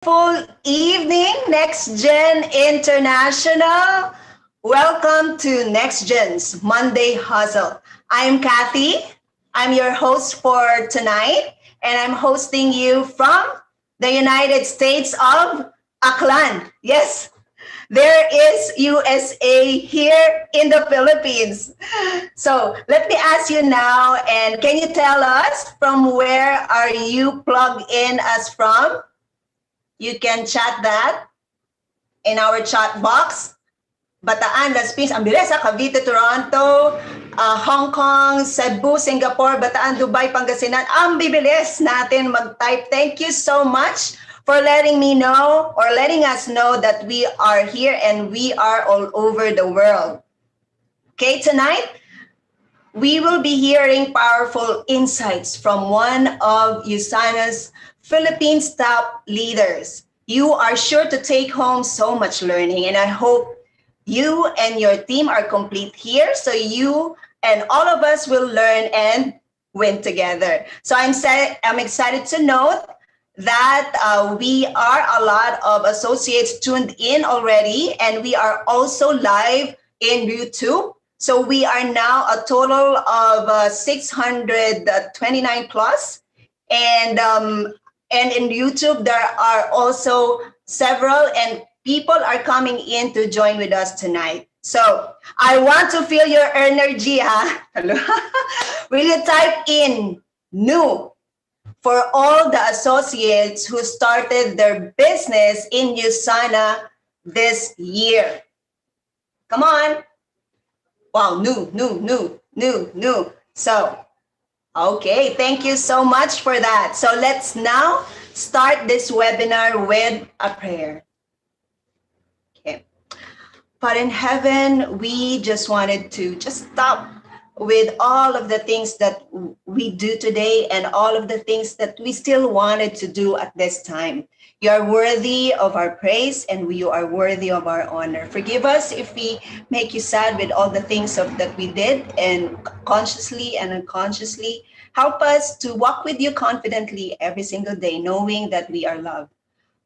Full evening, Next Gen International. Welcome to Next Gen's Monday Hustle. I'm Kathy. I'm your host for tonight, and I'm hosting you from the United States of Aklan. Yes, there is USA here in the Philippines. So let me ask you now, and can you tell us from where are you plugged in us from? You can chat that in our chat box. Bataan, Las Piñas, ang bilis ha, Cavite, Toronto, Hong Kong, Cebu, Singapore, Bataan, Dubai, Pangasinan. Ang bibilis natin mag-type. Thank you so much for letting me know or letting us know that we are here and we are all over the world. Okay, tonight we will be hearing powerful insights from one of USANA's Philippines top leaders. You are sure to take home so much learning, and I hope you and your team are complete here so you and all of us will learn and win together. So I'm excited to note that we are a lot of associates tuned in already, and we are also live in YouTube. So we are now a total of 629 plus, and in YouTube there are also several, and people are coming in to join with us tonight. So I want to feel your energy, huh? Will you type in new for all the associates who started their business in USANA this year? Come on. Wow, new. So, okay, thank you so much for that. So let's now start this webinar with a prayer. Okay. But in heaven, we just wanted to just stop with all of the things that we do today and all of the things that we still wanted to do at this time. You are worthy of our praise and you are worthy of our honor. Forgive us if we make you sad with all the things that we did, and consciously and unconsciously. Help us to walk with you confidently every single day, knowing that we are loved.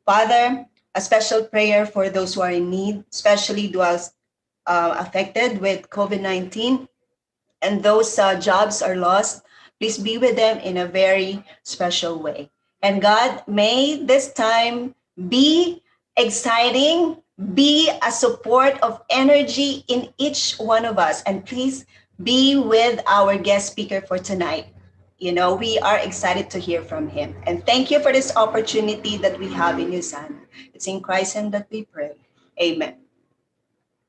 Father, a special prayer for those who are in need, especially those affected with COVID-19, and those jobs are lost. Please be with them in a very special way. And God, may this time be exciting, be a support of energy in each one of us. And please be with our guest speaker for tonight. You know, we are excited to hear from him. And thank you for this opportunity that we have in USANA. It's in Christ's name that we pray. Amen.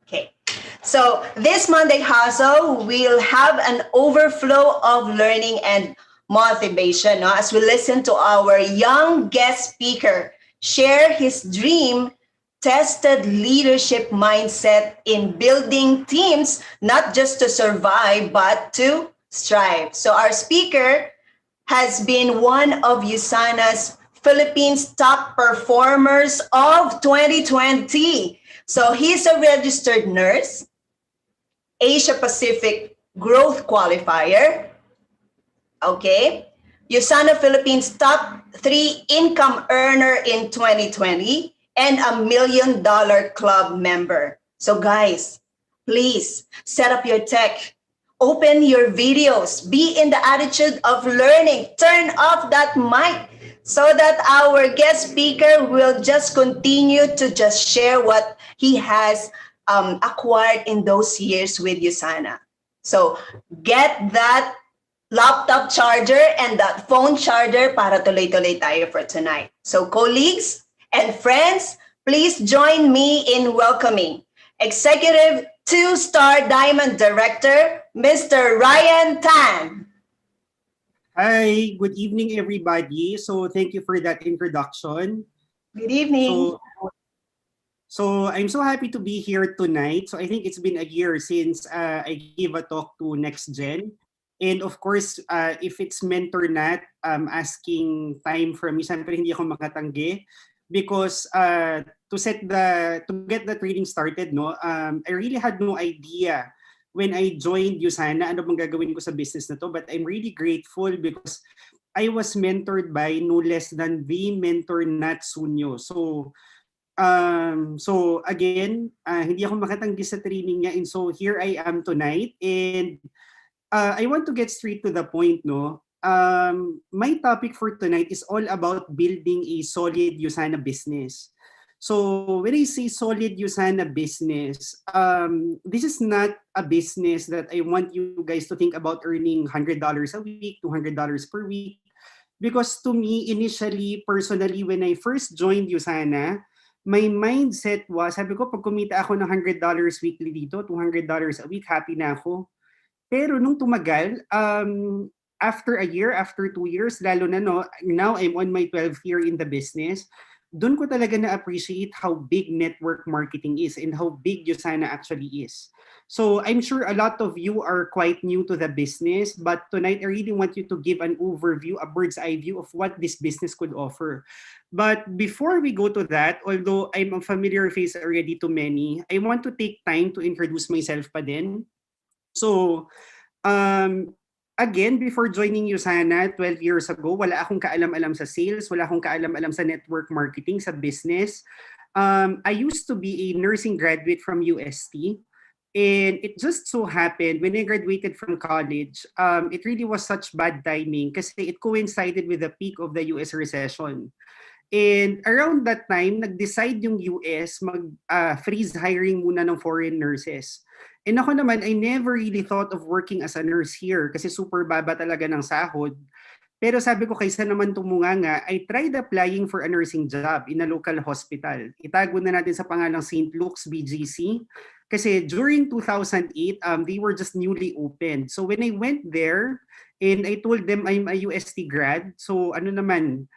Okay. So this Monday Hustle, we'll have an overflow of learning and motivation, no? As we listen to our young guest speaker share his dream tested leadership mindset in building teams, not just to survive, but to strive. So our speaker has been one of USANA's Philippines top performers of 2020. So he's a registered nurse, Asia Pacific Growth Qualifier, okay? USANA Philippines top 3 income earner in 2020, and a $1 million club member. So guys, please set up your tech, open your videos, be in the attitude of learning, turn off that mic so that our guest speaker will just continue to just share what he has acquired in those years with USANA. So get that laptop charger and that phone charger para tuloy-tuloy tayo for tonight. So colleagues and friends, please join me in welcoming Executive Two-Star Diamond Director, Mr. Ryan Tan. Hi, good evening, everybody. So thank you for that introduction. Good evening. So I'm so happy to be here tonight. So I think it's been a year since I gave a talk to Next Gen. And of course, if it's mentor not asking time from me, siyempre hindi ako makatanggi because to get the training started, no, I really had no idea when I joined USANA ano bang gagawin ko sa business na to, but I'm really grateful because I was mentored by no less than the mentor Nat Sunyo. So again, hindi ako makatanggi sa training niya, and so here I am tonight. And I want to get straight to the point, no? My topic for tonight is all about building a solid Usana business. So when I say solid Usana business, this is not a business that I want you guys to think about earning $100 a week, $200 per week. Because to me, initially, personally, when I first joined Usana, my mindset was, sabi ko, pag kumita ako ng $100 weekly dito, $200 a week, happy na ako. Pero nung tumagal, after a year, after 2 years, lalo na no, now I'm on my 12th year in the business, doon ko talaga na-appreciate how big network marketing is and how big Usana actually is. So I'm sure a lot of you are quite new to the business, but tonight I really want you to give an overview, a bird's eye view of what this business could offer. But before we go to that, although I'm a familiar face already to many, I want to take time to introduce myself pa din. So, again, before joining Usana 12 years ago, wala akong kaalam-alam sa sales, wala akong kaalam-alam sa network marketing, sa business. I used to be a nursing graduate from UST. And it just so happened, when I graduated from college, it really was such bad timing kasi it coincided with the peak of the US recession. And around that time, nag-decide yung US mag-freeze hiring muna ng foreign nurses. And ako naman, I never really thought of working as a nurse here kasi super baba talaga ng sahod. Pero sabi ko, kaysa naman tumunganga, I tried applying for a nursing job in a local hospital. Itago na natin sa pangalang St. Luke's BGC. Kasi during 2008, they were just newly opened. So when I went there, and I told them I'm a UST grad, so ano naman,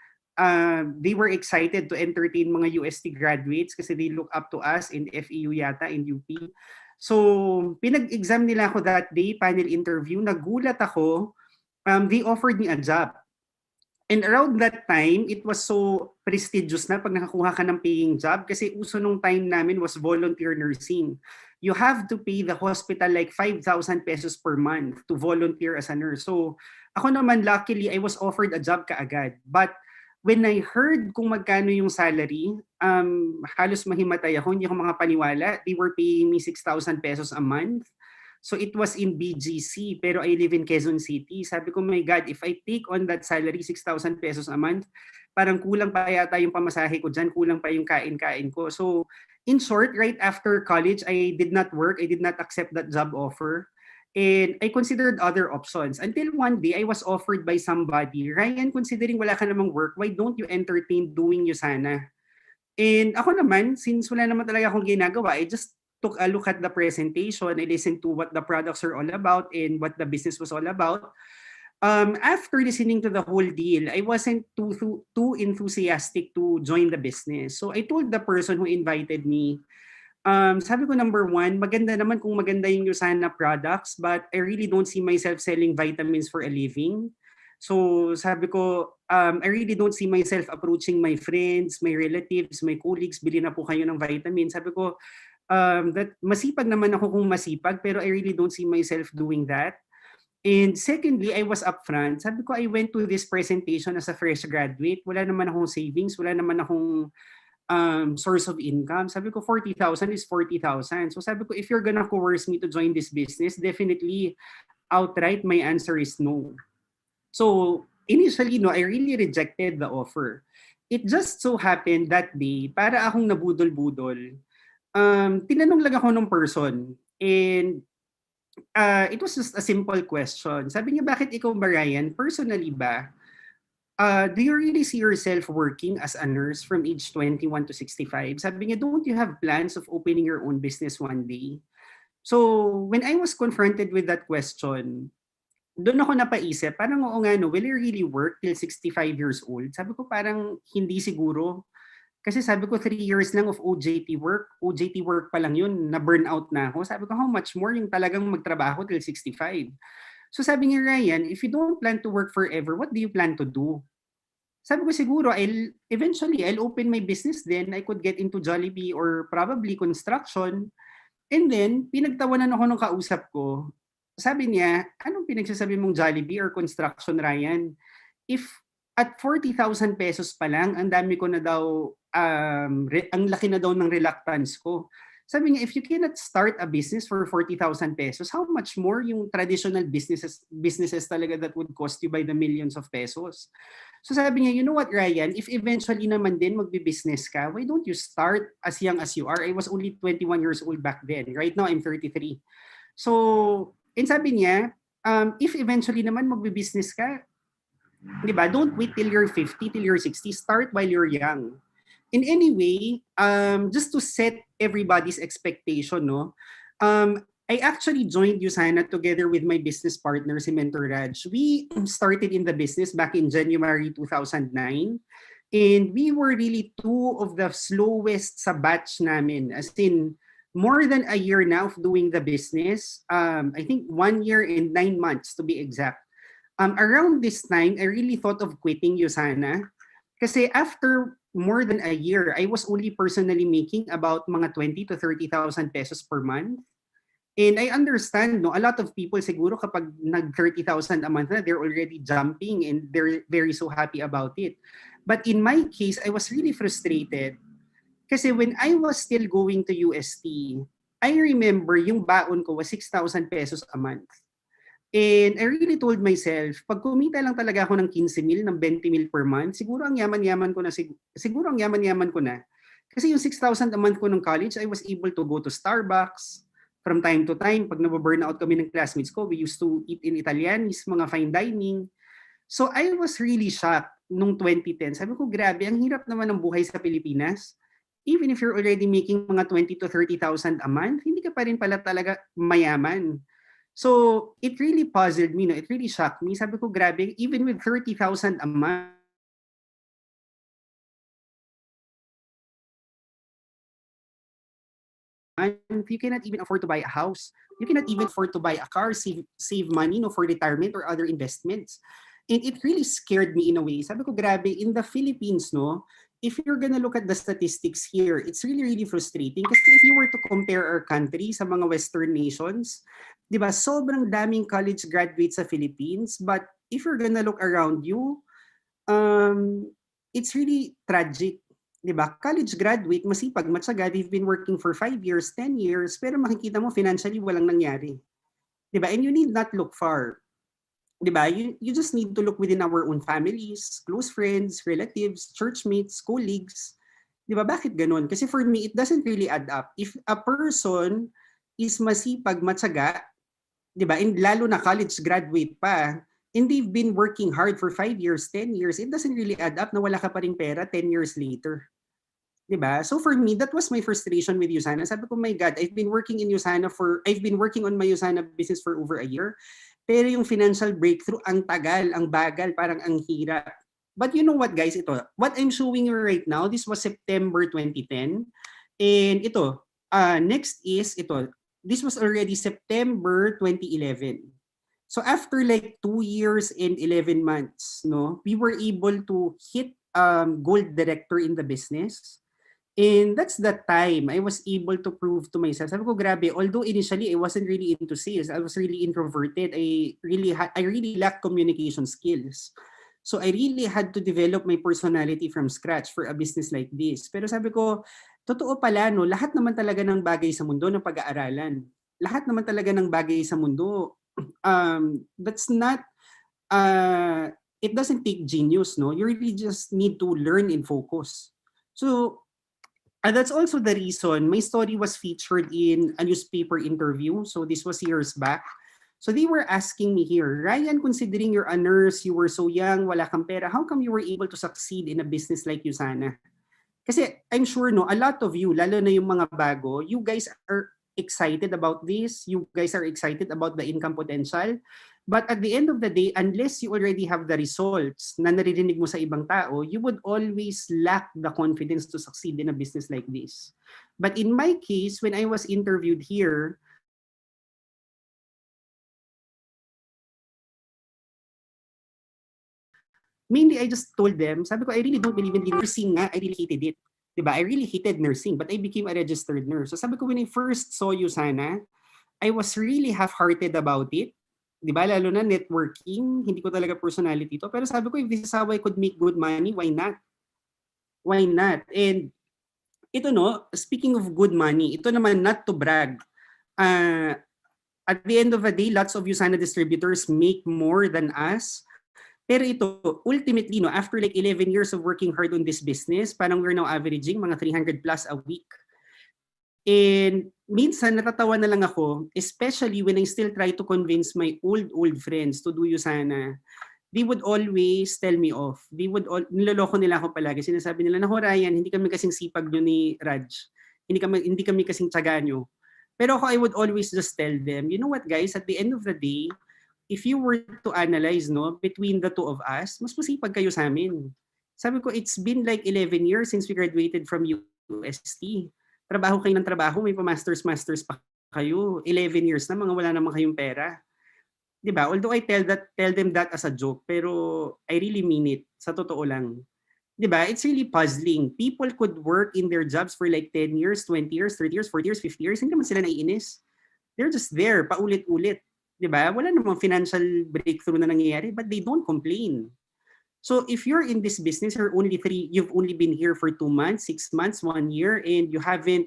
they were excited to entertain mga UST graduates kasi they look up to us in FEU yata, in UP. So pinag-exam nila ako that day, panel interview, nagulat ako, they offered me a job. And around that time, it was so prestigious na pag nakakuha ka ng paying job kasi uso nung time namin was volunteer nursing. You have to pay the hospital like 5,000 pesos per month to volunteer as a nurse. So ako naman, luckily, I was offered a job kaagad. But when I heard kung magkano yung salary, halos mahimatay ako, hindi ako makapaniwala. They were paying me 6,000 pesos a month. So it was in BGC, pero I live in Quezon City. Sabi ko, my God, if I take on that salary, 6,000 pesos a month, parang kulang pa yata yung pamasahe ko dyan, kulang pa yung kain-kain ko. So in short, right after college, I did not work. I did not accept that job offer. And I considered other options. Until one day, I was offered by somebody, Ryan, considering wala ka namang work, why don't you entertain doing Usana? And ako naman, since wala naman talaga akong ginagawa, I just took a look at the presentation. I listened to what the products are all about and what the business was all about. After listening to the whole deal, I wasn't too enthusiastic to join the business. So I told the person who invited me, sabi ko, number one, maganda naman kung maganda yung Usana products, but I really don't see myself selling vitamins for a living. So sabi ko, I really don't see myself approaching my friends, my relatives, my colleagues, bili na po kayo ng vitamins. Sabi ko, that masipag naman ako kung masipag, pero I really don't see myself doing that. And secondly, I was upfront. Sabi ko, I went to this presentation as a fresh graduate. Wala naman akong savings, wala naman akong source of income. Sabi ko, 40,000 is 40,000. So sabi ko, if you're gonna coerce me to join this business, definitely outright my answer is no. So initially, no, I really rejected the offer. It just so happened that day, para akong nabudol-budol, tinanong lang ako ng person, and it was just a simple question. Sabi niya, bakit ikaw ba, Ryan? Personally ba, do you really see yourself working as a nurse from age 21 to 65? Sabi niya, don't you have plans of opening your own business one day? So when I was confronted with that question, doon ako napaisip, parang oo nga, no, will I really work till 65 years old? Sabi ko, parang hindi siguro. Kasi sabi ko, 3 years lang of OJT work pa lang yun, na-burnout na ako. Sabi ko, how much more yung talagang magtrabaho till 65? So sabi ni Ryan, if you don't plan to work forever, what do you plan to do? Sabi ko, siguro, I'll open my business then. I could get into Jollibee or probably construction. And then, pinagtawanan ako ng kausap ko. Sabi niya, anong pinagsasabi mong Jollibee or construction, Ryan? if at 40,000 pesos pa lang, ang dami ko na daw, ang laki na daw ng reluctance ko. Sabi niya, if you cannot start a business for 40,000 pesos, how much more yung traditional businesses talaga that would cost you by the millions of pesos? So sabi niya, you know what, Ryan, if eventually naman din magbi-business ka, why don't you start as young as you are? I was only 21 years old back then. Right now, I'm 33. So, and sabi niya, if eventually naman magbi-business ka, di ba, don't wait till you're 50, till you're 60, start while you're young. In any way, just to set everybody's expectation, no, I actually joined Usana together with my business partner, si Mentor Raj. We started in the business back in January 2009. And we were really two of the slowest sa batch namin. As in, more than a year now of doing the business. I think 1 year and 9 months to be exact. Around this time, I really thought of quitting Usana. Kasi after more than a year, I was only personally making about mga 20 to 30,000 pesos per month. And I understand, no, a lot of people siguro kapag nag 30,000 a month na, they're already jumping and they're very so happy about it. But in my case, I was really frustrated kasi when I was still going to UST, I remember yung baon ko was 6,000 pesos a month. And I really told myself, pag kumita lang talaga ako ng 15 mil, ng 20 mil per month, siguro ang yaman-yaman ko na. Siguro ang yaman-yaman ko na. Kasi yung 6,000 a month ko ng college, I was able to go to Starbucks from time to time. Pag nababurnout kami ng classmates ko, we used to eat in Italianis, mga fine dining. So I was really shocked nung 2010. Sabi ko, grabe, ang hirap naman ng buhay sa Pilipinas. Even if you're already making mga 20 to 30,000 a month, hindi ka pa rin pala talaga mayaman. So, it really puzzled me, no? It really shocked me. Sabi ko, grabe, even with 30,000 a month, you cannot even afford to buy a house. You cannot even afford to buy a car, save money, no, for retirement or other investments. And it really scared me in a way. Sabi ko, grabe, in the Philippines, no, if you're gonna look at the statistics here, it's really, really frustrating. Kasi if you were to compare our country sa mga Western nations, di ba, sobrang daming college graduates sa Philippines. But if you're gonna look around you, it's really tragic. Di ba? College graduate, masipag, matyaga, they've been working for 5 years, 10 years, pero makikita mo financially walang nangyari. Di ba? And you need not look far. Di ba? You just need to look within our own families, close friends, relatives, churchmates, colleagues. Di ba? Bakit ganun? Kasi for me, it doesn't really add up. If a person is masipag, matyaga, di ba? And lalo na college graduate pa, and they've been working hard for 5 years, 10 years, it doesn't really add up na wala ka pa ring pera 10 years later. Di ba? So for me, that was my frustration with Usana. Sabi ko, my God, I've been working on my Usana business for over a year. Pero yung financial breakthrough, ang tagal, ang bagal, parang ang hirap. But you know what, guys? Ito, what I'm showing you right now, this was September 2010. And ito, next is ito. This was already September 2011. So after like 2 years and 11 months, no, we were able to hit gold director in the business. And that's the time I was able to prove to myself. Sabi ko, grabe, although initially I wasn't really into sales, I was really introverted. I really lacked communication skills. So I really had to develop my personality from scratch for a business like this. Pero sabi ko, totoo pala, no, lahat naman talaga ng bagay sa mundo ng pag-aaralan. Lahat naman talaga ng bagay sa mundo, that's not, it doesn't take genius, no? You really just need to learn and focus. So, that's also the reason my story was featured in a newspaper interview. So this was years back. So they were asking me here, Ryan, considering you're a nurse, you were so young, wala kang pera, how come you were able to succeed in a business like Usana? Kasi I'm sure, no, a lot of you, lalo na yung mga bago, you guys are excited about this. You guys are excited about the income potential. But at the end of the day, unless you already have the results na naririnig mo sa ibang tao, you would always lack the confidence to succeed in a business like this. But in my case, when I was interviewed here, mainly I just told them, sabi ko, I really don't believe in nursing nga, I really hated it. Diba? I really hated nursing, but I became a registered nurse. So sabi ko, when I first saw Usana, I was really half-hearted about it. Di ba? Lalo na networking, hindi ko talaga personality to. Pero sabi ko, if this is how I could make good money, why not? Why not? And ito no, speaking of good money, ito naman not to brag. Uh, at the end of the day, lots of Usana distributors make more than us. Pero ito, ultimately, no, after like 11 years of working hard on this business, parang we're now averaging mga 300 plus a week. And minsan natatawa na lang ako, especially when I still try to convince my old friends to do Usana. They would always tell me off. Niloloko nila ako palagi. Sinasabi nila, naku Ryan, hindi kami kasing sipag nyo ni Raj. Hindi kami kasing tsaga nyo. Pero ako, I would always just tell them, you know what guys, at the end of the day, if you were to analyze no, between the two of us, mas masipag kayo sa amin. Sabi ko, it's been like 11 years since we graduated from UST. Trabaho kayo ng trabaho, may pa-masters pa kayo. 11 years na, mga wala naman kayong pera. Diba? Although I tell them that as a joke, pero I really mean it. Sa totoo lang. Diba? It's really puzzling. People could work in their jobs for like 10 years, 20 years, 30 years, 40 years, 50 years. Hindi naman sila naiinis. They're just there, paulit-ulit. Diba? Wala namang financial breakthrough na nangyayari, but they don't complain. So if you're in this business, you've only been here for 2 months, 6 months, 1 year, and you haven't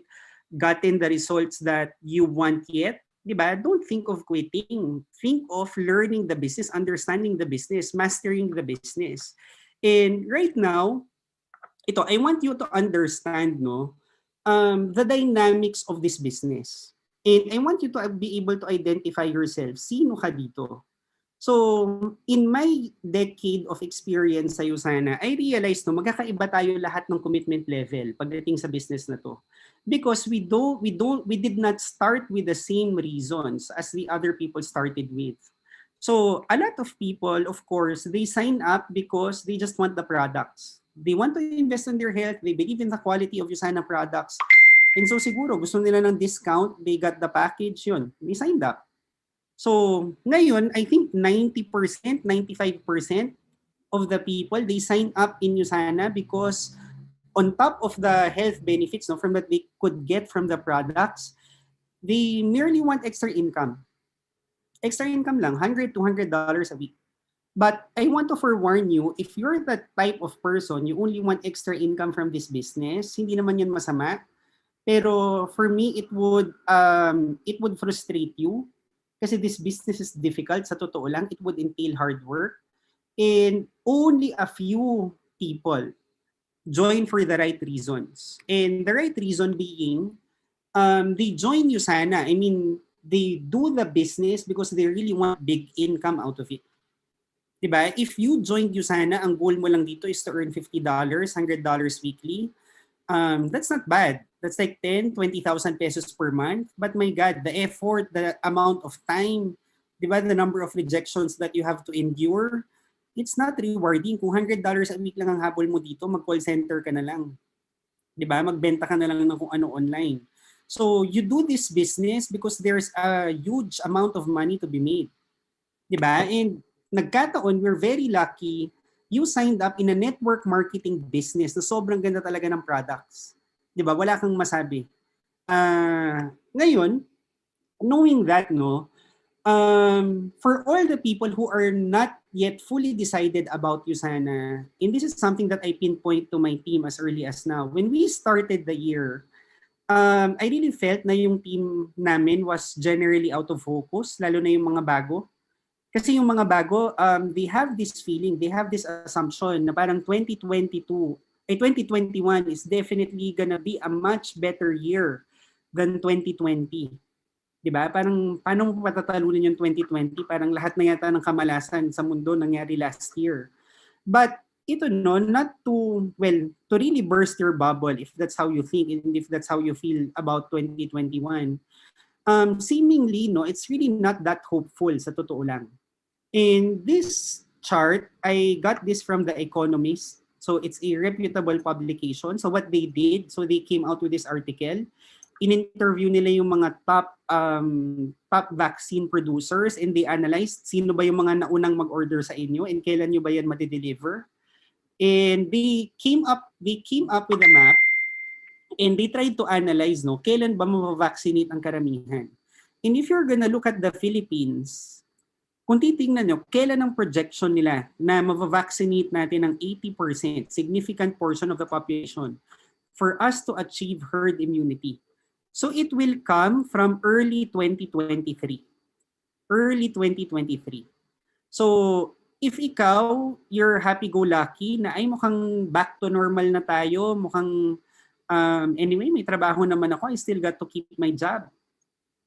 gotten the results that you want yet, diba? Don't think of quitting. Think of learning the business, understanding the business, mastering the business. And right now, I want you to understand the dynamics of this business. And I want you to be able to identify yourself. Sino ka dito? So, in my decade of experience sa Usana, I realized magkakaiba tayo lahat ng commitment level pagdating sa business na to. Because we did not start with the same reasons as the other people started with. So, a lot of people, of course, they sign up because they just want the products. They want to invest in their health, they believe in the quality of Usana products. And so siguro gusto nila ng discount, they got the package, yun, they signed up. So, ngayon, I think 90%, 95% of the people, they sign up in Usana because on top of the health benefits from that they could get from the products, they merely want extra income. Extra income lang, $100, $200 a week. But I want to forewarn you, if you're that type of person, you only want extra income from this business, hindi naman yun masama. Pero for me, it would frustrate you. Kasi this business is difficult, sa totoo lang, it would entail hard work. And only a few people join for the right reasons. And the right reason being, they join Usana. I mean, they do the business because they really want big income out of it. Diba? If you joined Usana, ang goal mo lang dito is to earn $50, $100 weekly, that's not bad. That's like 10, 20,000 pesos per month. But my God, the effort, the amount of time, di ba, the number of rejections that you have to endure, it's not rewarding. Kung $100 a week lang ang habol mo dito, mag-call center ka na lang. Di ba? Magbenta ka na lang ng kung ano online. So you do this business because there's a huge amount of money to be made. Di ba? And nagkataon, we're very lucky, you signed up in a network marketing business na sobrang ganda talaga ng products. Di ba? Wala kang masabi. Ngayon, knowing that, for all the people who are not yet fully decided about Usana, and this is something that I pinpoint to my team as early as now. When we started the year, I really felt na yung team namin was generally out of focus, lalo na yung mga bago. Kasi yung mga bago, they have this feeling, they have this assumption na parang 2021 is definitely gonna be a much better year than 2020. Diba? Parang, paano mo patatalunan yung 2020? Parang lahat na yata ng kamalasan sa mundo nangyari last year. But ito not to really burst your bubble if that's how you think and if that's how you feel about 2021. Seemingly, it's really not that hopeful sa totoo lang. In this chart, I got this from The Economist. So it's a reputable publication. So what they did, so they came out with this article. In-interview nila yung mga top vaccine producers and they analyzed sino ba yung mga naunang mag-order sa inyo and kailan nyo ba yan madi-deliver. And they came up with a map and they tried to analyze kailan ba mavaccinate ang karamihan. And if you're gonna look at the Philippines, kung titingnan nyo, kailan ang projection nila na mavavaccinate natin ng 80%, significant portion of the population, for us to achieve herd immunity? So it will come from early 2023. Early 2023. So if ikaw, you're happy-go-lucky na ay mukhang back to normal na tayo, mukhang anyway, may trabaho naman ako, I still got to keep my job.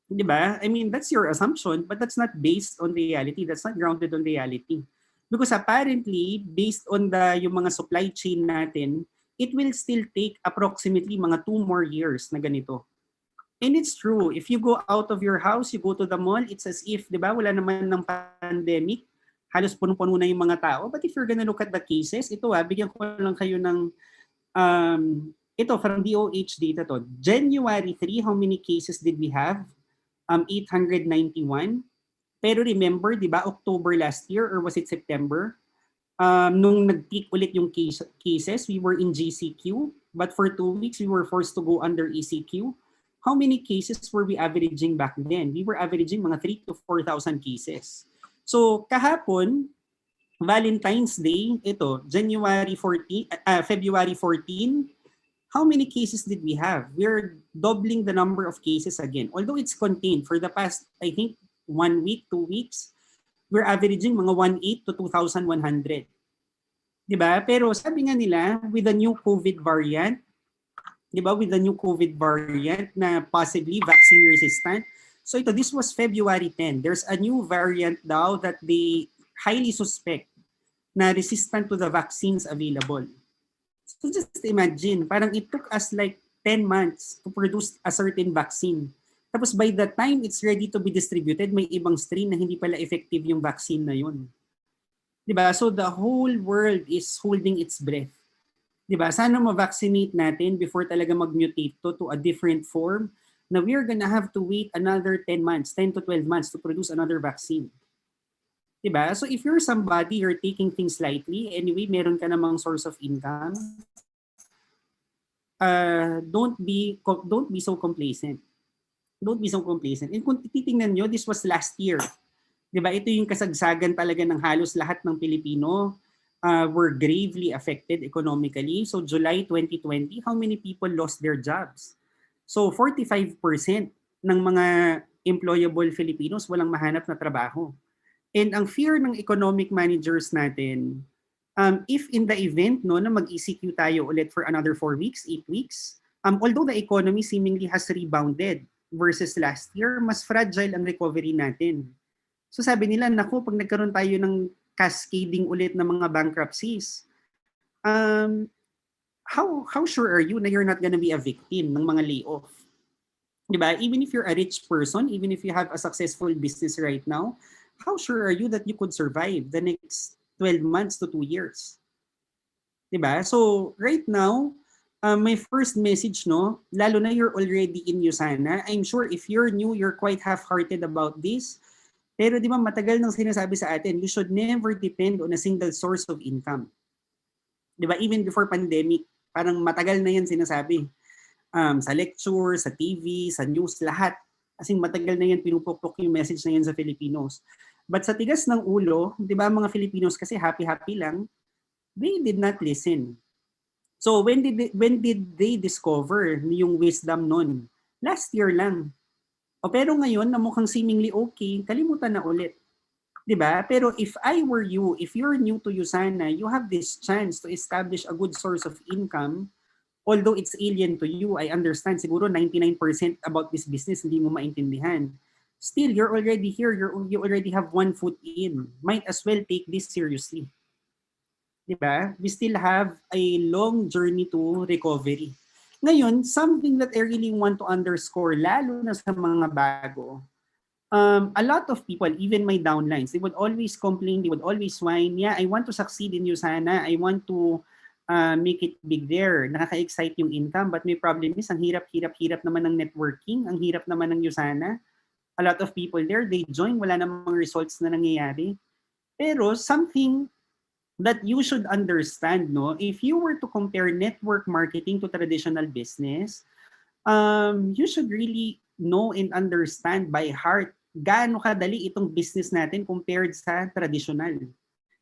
Di ba? I mean, that's your assumption, but that's not based on reality. That's not grounded on reality. Because apparently, based on yung mga supply chain natin, it will still take approximately mga 2 more years na ganito. And it's true. If you go out of your house, you go to the mall, it's as if, di ba, wala naman ng pandemic. Halos puno-puno na yung mga tao. But if you're gonna look at the cases, ito bigyan ko lang kayo ng ito from DOH data to. January 3, how many cases did we have? 891. Pero remember, di ba, October last year or was it September? Nung nag-peak ulit yung cases, we were in GCQ. But for 2 weeks, we were forced to go under ECQ. How many cases were we averaging back then? We were averaging mga 3,000 to 4,000 cases. So kahapon, Valentine's Day, ito, February 14, how many cases did we have? We're doubling the number of cases again. Although it's contained for the past, I think, 1 week, 2 weeks, we're averaging mga 1,800 to 2,100. Diba? Pero sabi nga nila, with the new COVID variant, diba, with the new COVID variant na possibly vaccine resistant. So this was February 10. There's a new variant daw that they highly suspect na resistant to the vaccines available. So just imagine, parang it took us like 10 months to produce a certain vaccine. Tapos by the time it's ready to be distributed, may ibang strain na hindi pala effective yung vaccine na yun. Diba? So the whole world is holding its breath. Diba? Sana ma-vaccinate natin before talaga mag-mutate to a different form na we're gonna have to wait another 10 months, 10 to 12 months to produce another vaccine. Diba? So if you're somebody, you're taking things lightly, anyway, meron ka namang source of income, don't be so complacent. Don't be so complacent. And kung titingnan nyo, this was last year. Diba? Ito yung kasagsagan talaga ng halos lahat ng Pilipino were gravely affected economically. So July 2020, how many people lost their jobs? So 45% ng mga employable Filipinos walang mahanap na trabaho. And ang fear ng economic managers natin, if in the event na mag-ECQ tayo ulit for another 4 weeks, 8 weeks, although the economy seemingly has rebounded versus last year, mas fragile ang recovery natin. So sabi nila, naku, pag nagkaroon tayo ng cascading ulit ng mga bankruptcies, how sure are you na you're not gonna be a victim ng mga layoff? Diba? Even if you're a rich person, even if you have a successful business right now, how sure are you that you could survive the next 12 months to 2 years? Diba? So right now, my first message, lalo na you're already in USANA, I'm sure if you're new, you're quite half-hearted about this. Pero di ba matagal nang sinasabi sa atin, you should never depend on a single source of income. Di ba? Even before pandemic, parang matagal na yan sinasabi. Sa lecture, sa TV, sa news, lahat. Kasing matagal na yan pinupukpok yung message na yan sa Filipinos. But sa tigas ng ulo, di ba mga Filipinos kasi happy-happy lang, they did not listen. So when did they discover yung wisdom nun? Last year lang. Pero ngayon, na mukhang seemingly okay, kalimutan na ulit. Diba? Pero if I were you, if you're new to USANA, you have this chance to establish a good source of income. Although it's alien to you, I understand, siguro 99% about this business hindi mo maintindihan. Still, you're already here, you already have 1 foot in. Might as well take this seriously. Diba? We still have a long journey to recovery. Ngayon, something that I really want to underscore, lalo na sa mga bago, a lot of people, even my downlines, they would always complain, they would always whine, yeah, I want to succeed in USANA, I want to make it big there, nakaka-excite yung income, but may problem is, ang hirap naman ng networking, ang hirap naman ng USANA. A lot of people there, they join, wala namang results na nangyayari. Pero something that you should understand, if you were to compare network marketing to traditional business, you should really know and understand by heart gaano kadali itong business natin compared sa traditional.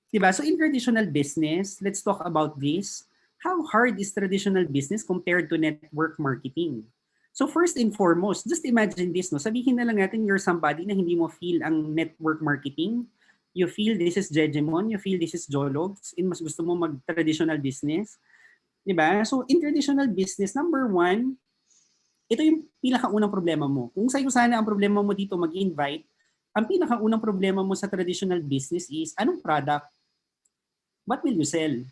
Diba? So in traditional business, let's talk about this. How hard is traditional business compared to network marketing? So first and foremost, just imagine this, no? Sabihin na lang natin you're somebody na hindi mo feel ang network marketing. You feel this is Jejemon, you feel this is Jologs, and mas gusto mo mag-traditional business. Diba? So in traditional business, number one, ito yung pinakaunang problema mo. Kung sa'yo sana ang problema mo dito mag-invite, ang pinakaunang problema mo sa traditional business is anong product? What will you sell?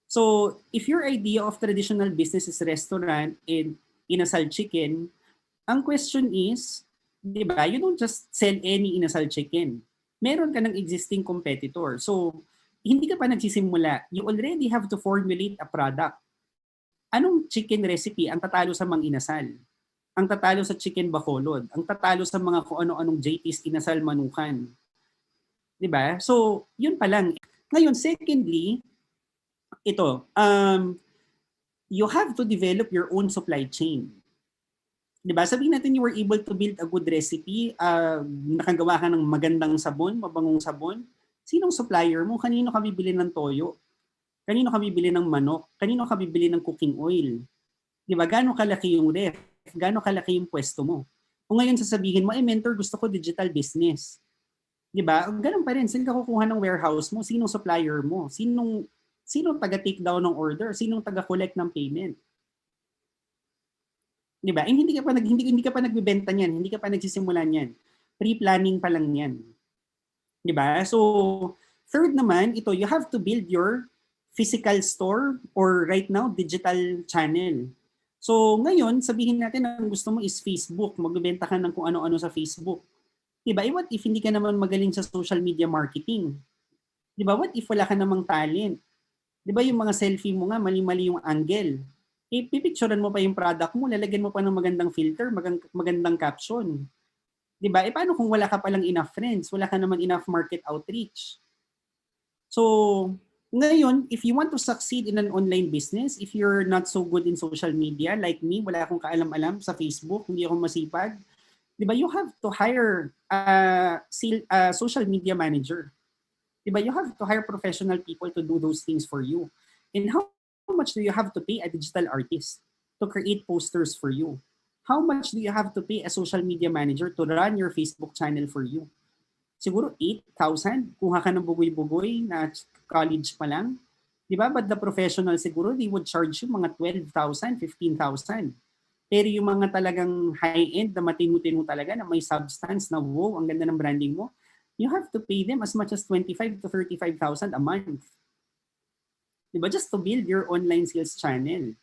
So, if your idea of traditional business is restaurant and inasal chicken, ang question is, di ba, you don't just sell any inasal chicken. Meron ka ng existing competitor. So, hindi ka pa nagsisimula. You already have to formulate a product. Anong chicken recipe ang tatalo sa mang inasal? Ang tatalo sa chicken bacolod? Ang tatalo sa mga kung ano-anong JT's inasal manukan? Di ba? So, yun pa lang. Ngayon, secondly, ito, you have to develop your own supply chain. Diba? Sabihin natin you were able to build a good recipe, nakagawa ka ng magandang sabon, mabangong sabon. Sinong supplier mo? Kanino ka bibili ng toyo? Kanino ka bibili ng manok? Kanino ka bibili ng cooking oil? Diba? Gaano kalaki yung ref? Gaano kalaki yung pwesto mo? Kung ngayon sasabihin mo, mentor, gusto ko digital business. Diba? Ganun pa rin. Saan ka kukuha ng warehouse mo? Sinong supplier mo? Sinong taga-take down ng order? Sinong taga-collect ng payment? Diba? And hindi ka pa nagbebenta niyan, hindi ka pa nagsisimula niyan. Pre-planning pa lang niyan. Diba? So, third naman, ito, you have to build your physical store or right now, digital channel. So, ngayon, sabihin natin ang gusto mo is Facebook. Magbebenta ka ng kung ano-ano sa Facebook. Diba? What if hindi ka naman magaling sa social media marketing? Diba? What if wala ka namang talent? Diba yung mga selfie mo nga, mali-mali yung angle? Pipicturean mo pa yung product mo, lalagyan mo pa ng magandang filter, magandang caption. Diba? Paano kung wala ka palang enough friends? Wala ka naman enough market outreach? So, ngayon, if you want to succeed in an online business, if you're not so good in social media, like me, wala akong kaalam-alam sa Facebook, hindi ako masipag, diba, you have to hire a social media manager. Diba, you have to hire professional people to do those things for you. And how much do you have to pay a digital artist to create posters for you? How much do you have to pay a social media manager to run your Facebook channel for you? Siguro 8,000. Kuha ka ng bugoy-bugoy na college pa lang. Diba? But the professional siguro, they would charge you mga 12,000, 15,000. Pero yung mga talagang high-end na matinu-tinu talaga na may substance na wow, ang ganda ng branding mo, you have to pay them as much as 25 to 35,000 a month. Diba? Just to build your online sales channel.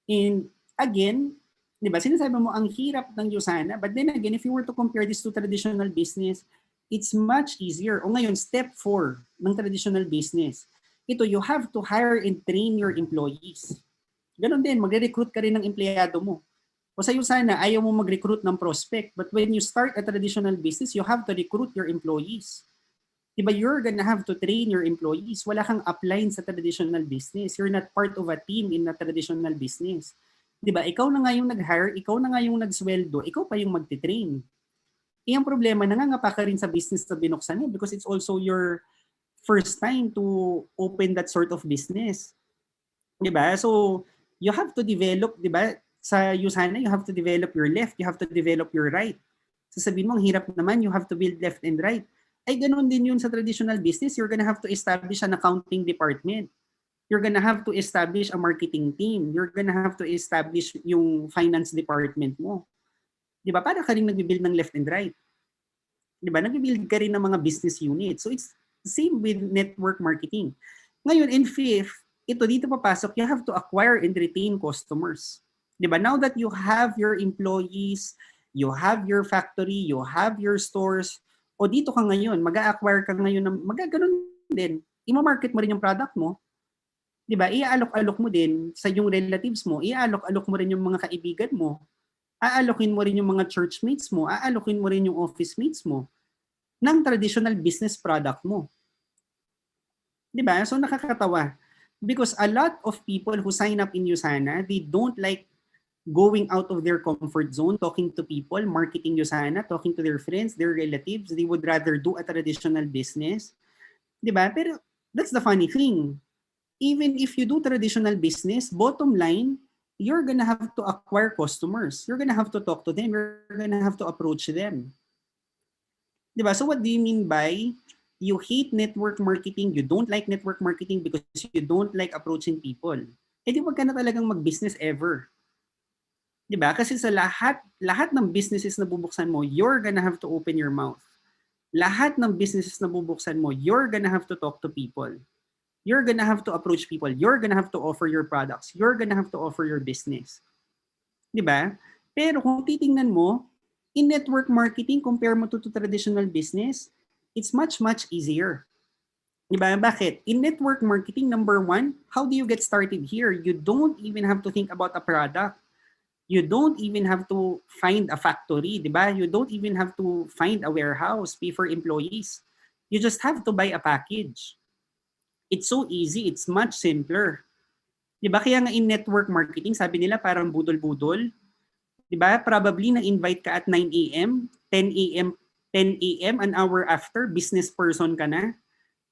And again, diba, sinasabi mo ang hirap ng Usana, but then again, if you were to compare this to traditional business, it's much easier. O ngayon, step 4 ng traditional business. Ito, you have to hire and train your employees. Ganon din, magre-recruit ka rin ng empleyado mo. O sa Usana, ayaw mo mag-recruit ng prospect, but when you start a traditional business, you have to recruit your employees. Diba, you're gonna have to train your employees. Wala kang upline sa traditional business. You're not part of a team in a traditional business. Diba, ikaw na nga yung nag-hire, ikaw na nga yung nagsweldo, ikaw pa yung magti-train. Ang problema, nangangapa ka rin sa business na binuksan mo because it's also your first time to open that sort of business. Diba? So, you have to develop, diba, sa Usana, you have to develop your left, you have to develop your right. Sasabihin mo, ang hirap naman, you have to build left and right. Ay, ganun din yun sa traditional business. You're gonna have to establish an accounting department. You're gonna have to establish a marketing team. You're gonna have to establish yung finance department mo. Di ba? Para ka rin nag-build ng left and right. Di ba? Nag-build ka rin ng mga business units. So it's the same with network marketing. Ngayon, in fifth, dito papasok, you have to acquire and retain customers. Di ba? Now that you have your employees, you have your factory, you have your stores, o dito ka ngayon, mag-a-acquire ka ngayon, magaganon din. I-market mo rin yung product mo. Diba? Iaalok-alok mo din sa yung relatives mo. Iaalok-alok mo rin yung mga kaibigan mo. Aalokin mo rin yung mga churchmates mo. Aalokin mo rin yung office mates mo ng traditional business product mo. Diba? So nakakatawa. Because a lot of people who sign up in Usana, they don't like going out of their comfort zone, talking to people, marketing nyo sana, talking to their friends, their relatives. They would rather do a traditional business. Diba? Pero that's the funny thing. Even if you do traditional business, bottom line, you're gonna have to acquire customers. You're gonna have to talk to them. You're gonna have to approach them. Diba? So what do you mean by you hate network marketing, you don't like network marketing because you don't like approaching people? Eh di wag ka na talagang mag-business ever. 'Di ba? Kasi sa lahat ng businesses na bubuksan mo, you're gonna have to open your mouth. Lahat ng businesses na bubuksan mo, you're gonna have to talk to people. You're gonna have to approach people. You're gonna have to offer your products. You're gonna have to offer your business. 'Di ba? Pero kung titingnan mo, in network marketing, compare mo to traditional business, it's much easier. 'Di ba? Bakit? In network marketing, number one, how do you get started here? You don't even have to think about a product. You don't even have to find a factory, di ba? You don't even have to find a warehouse, pay for employees. You just have to buy a package. It's so easy. It's much simpler. Di ba? Kaya nga in network marketing, sabi nila parang budol-budol. Di ba? Probably na-invite ka at 9 a.m., 10 a.m., 10 a.m., an hour after, business person ka na.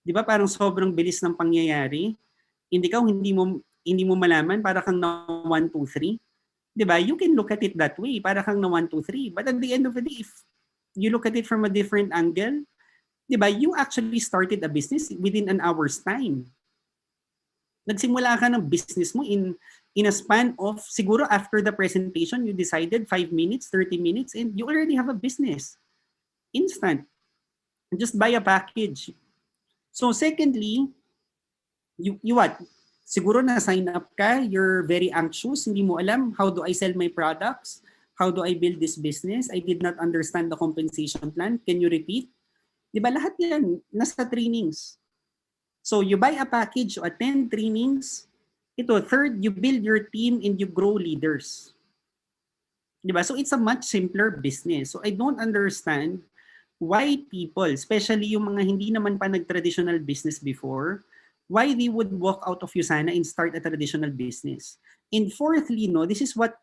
Di ba? Parang sobrang bilis ng pangyayari. Hindi mo malaman, para kang na 1, 2, 3. Diba? You can look at it that way, para kang na 1, 2, 3. But at the end of the day, if you look at it from a different angle, diba, you actually started a business within an hour's time. Nagsimula ka ng business mo in a span of, siguro after the presentation, you decided 5 minutes, 30 minutes, and you already have a business. Instant. Just buy a package. So secondly, you what? Siguro na sign up ka, you're very anxious, hindi mo alam, how do I sell my products? How do I build this business? I did not understand the compensation plan. Can you repeat? Di ba lahat yan nasa trainings. So you buy a package, you attend trainings. Ito, third, you build your team and you grow leaders. Di ba? So it's a much simpler business. So I don't understand why people, especially yung mga hindi naman pa nag-traditional business before, why they would walk out of USANA and start a traditional business. And fourthly, no, this is what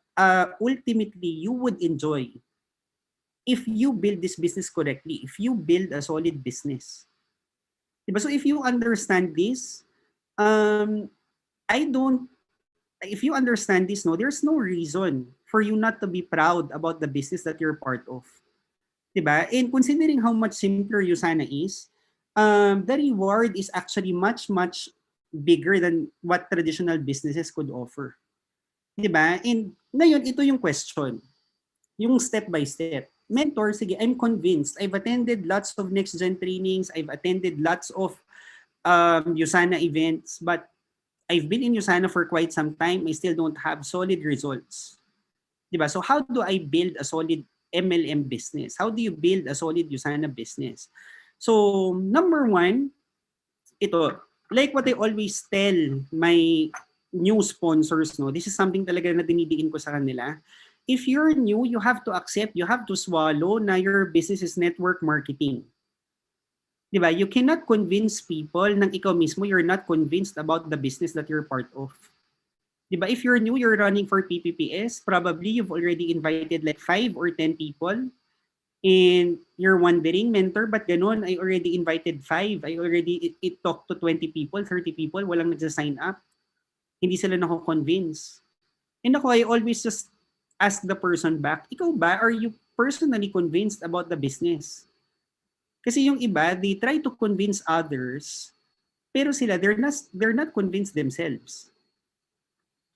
ultimately you would enjoy if you build this business correctly, if you build a solid business. Diba? So if you understand this, if you understand this, no, there's no reason for you not to be proud about the business that you're part of. Diba? And considering how much simpler USANA is, the reward is actually much bigger than what traditional businesses could offer. Diba? And ngayon, ito yung question. Yung step by step. Mentor, sige, I'm convinced. I've attended lots of next gen trainings. I've attended lots of USANA events. But I've been in USANA for quite some time. I still don't have solid results. Diba? So how do I build a solid MLM business? How do you build a solid USANA business? So, number one, ito, like what I always tell my new sponsors, no, this is something talaga na dinidiin ko sa kanila. If you're new, you have to accept, you have to swallow na your business is network marketing. Diba? You cannot convince people nang ikaw mismo you're not convinced about the business that you're part of. Diba? If you're new, you're running for PPPS, probably you've already invited like 5 or 10 people. And you're wondering, mentor, but ganun? I already invited 5. I already talked to 20 people, 30 people. Walang nagsa-sign up. Hindi sila nako-convince. And ako, I always just ask the person back, ikaw ba, are you personally convinced about the business? Kasi yung iba, they try to convince others, pero sila, they're not convinced themselves.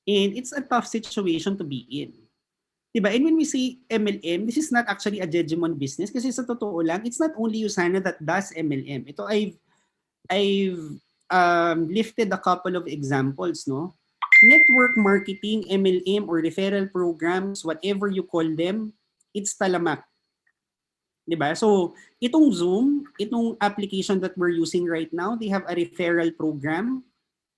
And it's a tough situation to be in. Diba? And when we say MLM, this is not actually a Jejemon business kasi sa totoo lang, it's not only USANA that does MLM. Ito, I've lifted a couple of examples, no? Network marketing, MLM, or referral programs, whatever you call them, it's talamak. Diba? So, itong Zoom, itong application that we're using right now, they have a referral program.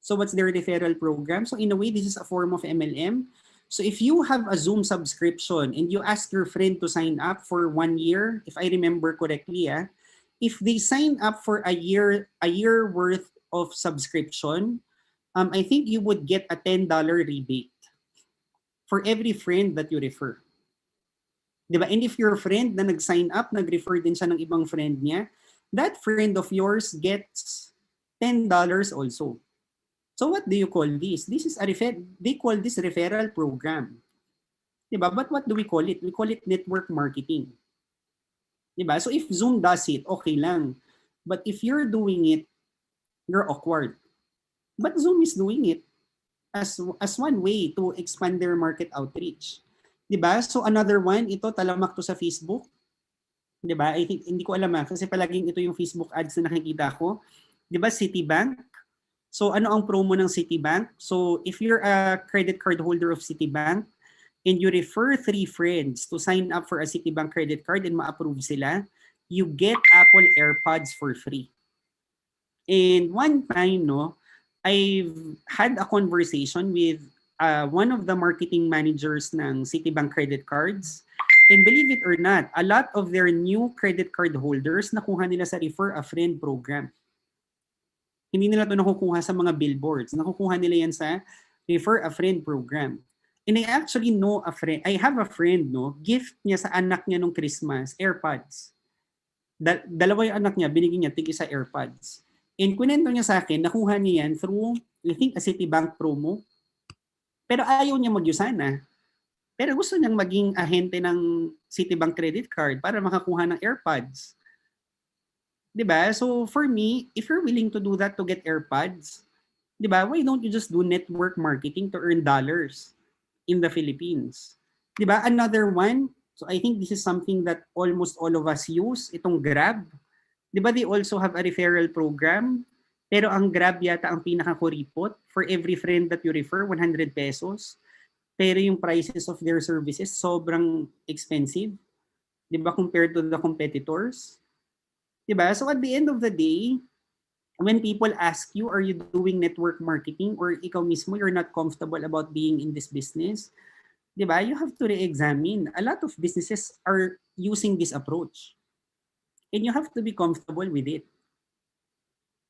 So, what's their referral program? So, in a way, this is a form of MLM. So if you have a Zoom subscription and you ask your friend to sign up for 1 year, if I remember correctly, if they sign up for a year worth of subscription, I think you would get a $10 rebate for every friend that you refer. Diba? And if your friend na nag-sign up, nag-refer din siya ng ibang friend niya, that friend of yours gets $10 also. So what do you call this? This is they call this referral program. Diba? But what do we call it? We call it network marketing. Diba? So if Zoom does it, okay lang. But if you're doing it, you're awkward. But Zoom is doing it as one way to expand their market outreach. 'Di ba? So another one, ito talamak to sa Facebook. 'Di ba? I think hindi ko alam kasi palaging ito yung Facebook ads na nakikita ko. 'Di ba Citibank? So ano ang promo ng Citibank? So if you're a credit card holder of Citibank and you refer 3 friends to sign up for a Citibank credit card and ma-approve sila, you get Apple AirPods for free. And one time, no, I've had a conversation with one of the marketing managers ng Citibank credit cards. And believe it or not, a lot of their new credit card holders nakuha nila sa Refer a Friend program. Hindi nila ito nakukuha sa mga billboards. Nakukuha nila yan sa Refer a Friend program. And I actually know a friend, I have a friend, no, gift niya sa anak niya nung Christmas, AirPods. Dalawa yung anak niya, binigyan niya tig isa AirPods. And kunento niya sa akin, nakuha niya yan through, I think, a Citibank promo. Pero ayaw niya mag-Usana. Pero gusto niyang maging ahente ng Citibank credit card para makakuha ng AirPods. Diba? So for me, if you're willing to do that to get AirPods, diba, why don't you just do network marketing to earn dollars in the Philippines? Diba? Another one, so I think this is something that almost all of us use, itong Grab. Diba they also have a referral program? Pero ang Grab yata ang pinaka-kuripot. For every friend that you refer, 100 pesos. Pero yung prices of their services, sobrang expensive. Diba compared to the competitors? Diba? So at the end of the day, when people ask you, are you doing network marketing or ikaw mismo, you're not comfortable about being in this business, diba? You have to re-examine. A lot of businesses are using this approach. And you have to be comfortable with it.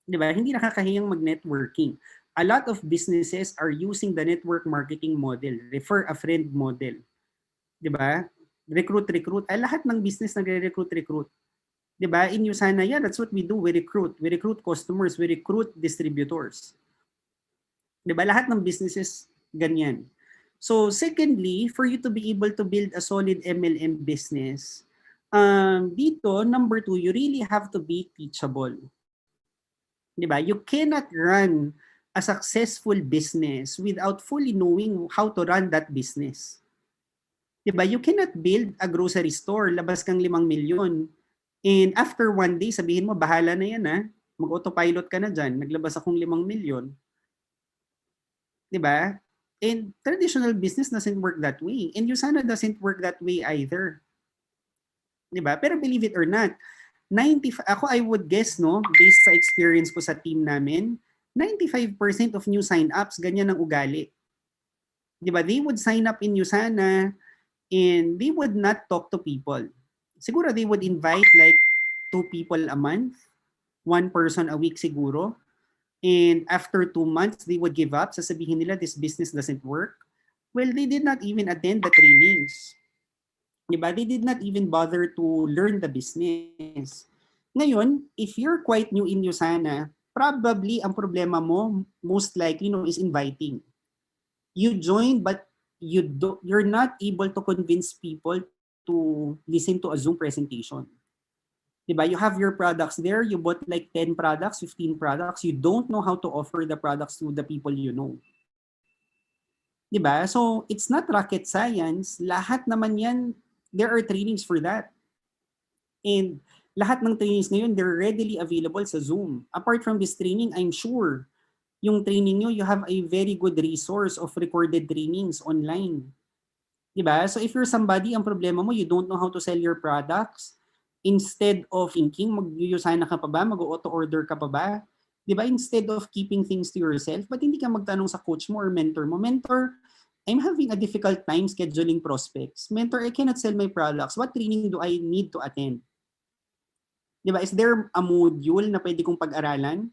Diba? Hindi nakakahiyang mag-networking. A lot of businesses are using the network marketing model, refer a friend model. Diba? Recruit. Lahat ng business nagre-recruit. Diba? In Usana, yeah, that's what we do. We recruit. We recruit customers. We recruit distributors. Diba? Lahat ng businesses, ganyan. So secondly, for you to be able to build a solid MLM business, dito, number 2, you really have to be teachable. Diba? You cannot run a successful business without fully knowing how to run that business. Diba? You cannot build a grocery store, labas kang 5 milyon, and after one day, sabihin mo, bahala na yan mag-autopilot ka na dyan, naglabas akong 5 milyon. Diba? And traditional business doesn't work that way. And Usana doesn't work that way either. Diba? Pero believe it or not, ako I would guess, no, based sa experience ko sa team namin, 95% of new sign-ups, ganyan ang ugali. Diba? They would sign up in Usana and they would not talk to people. Siguro they would invite like 2 people a month, 1 person a week siguro. And after 2 months, they would give up. Sasabihin nila, this business doesn't work. Well, they did not even attend the trainings. Diba? They did not even bother to learn the business. Ngayon, if you're quite new in Usana, probably ang problema mo, most likely, no, is inviting. You join, but you're not able to convince people to listen to a Zoom presentation. Diba? You have your products there, you bought like 10 products, 15 products, you don't know how to offer the products to the people you know. Diba? So, it's not rocket science. Lahat naman yan, there are trainings for that. And lahat ng trainings ngayon, they're readily available sa Zoom. Apart from this training, I'm sure, yung training nyo, you have a very good resource of recorded trainings online. Diba? So if you're somebody, ang problema mo, you don't know how to sell your products, instead of thinking, mag-Usana ka pa ba? Mag-auto-order ka pa ba? Diba? Instead of keeping things to yourself, ba't hindi ka magtanong sa coach mo or mentor mo? Mentor, I'm having a difficult time scheduling prospects. Mentor, I cannot sell my products. What training do I need to attend? Diba? Is there a module na pwede kong pag-aralan?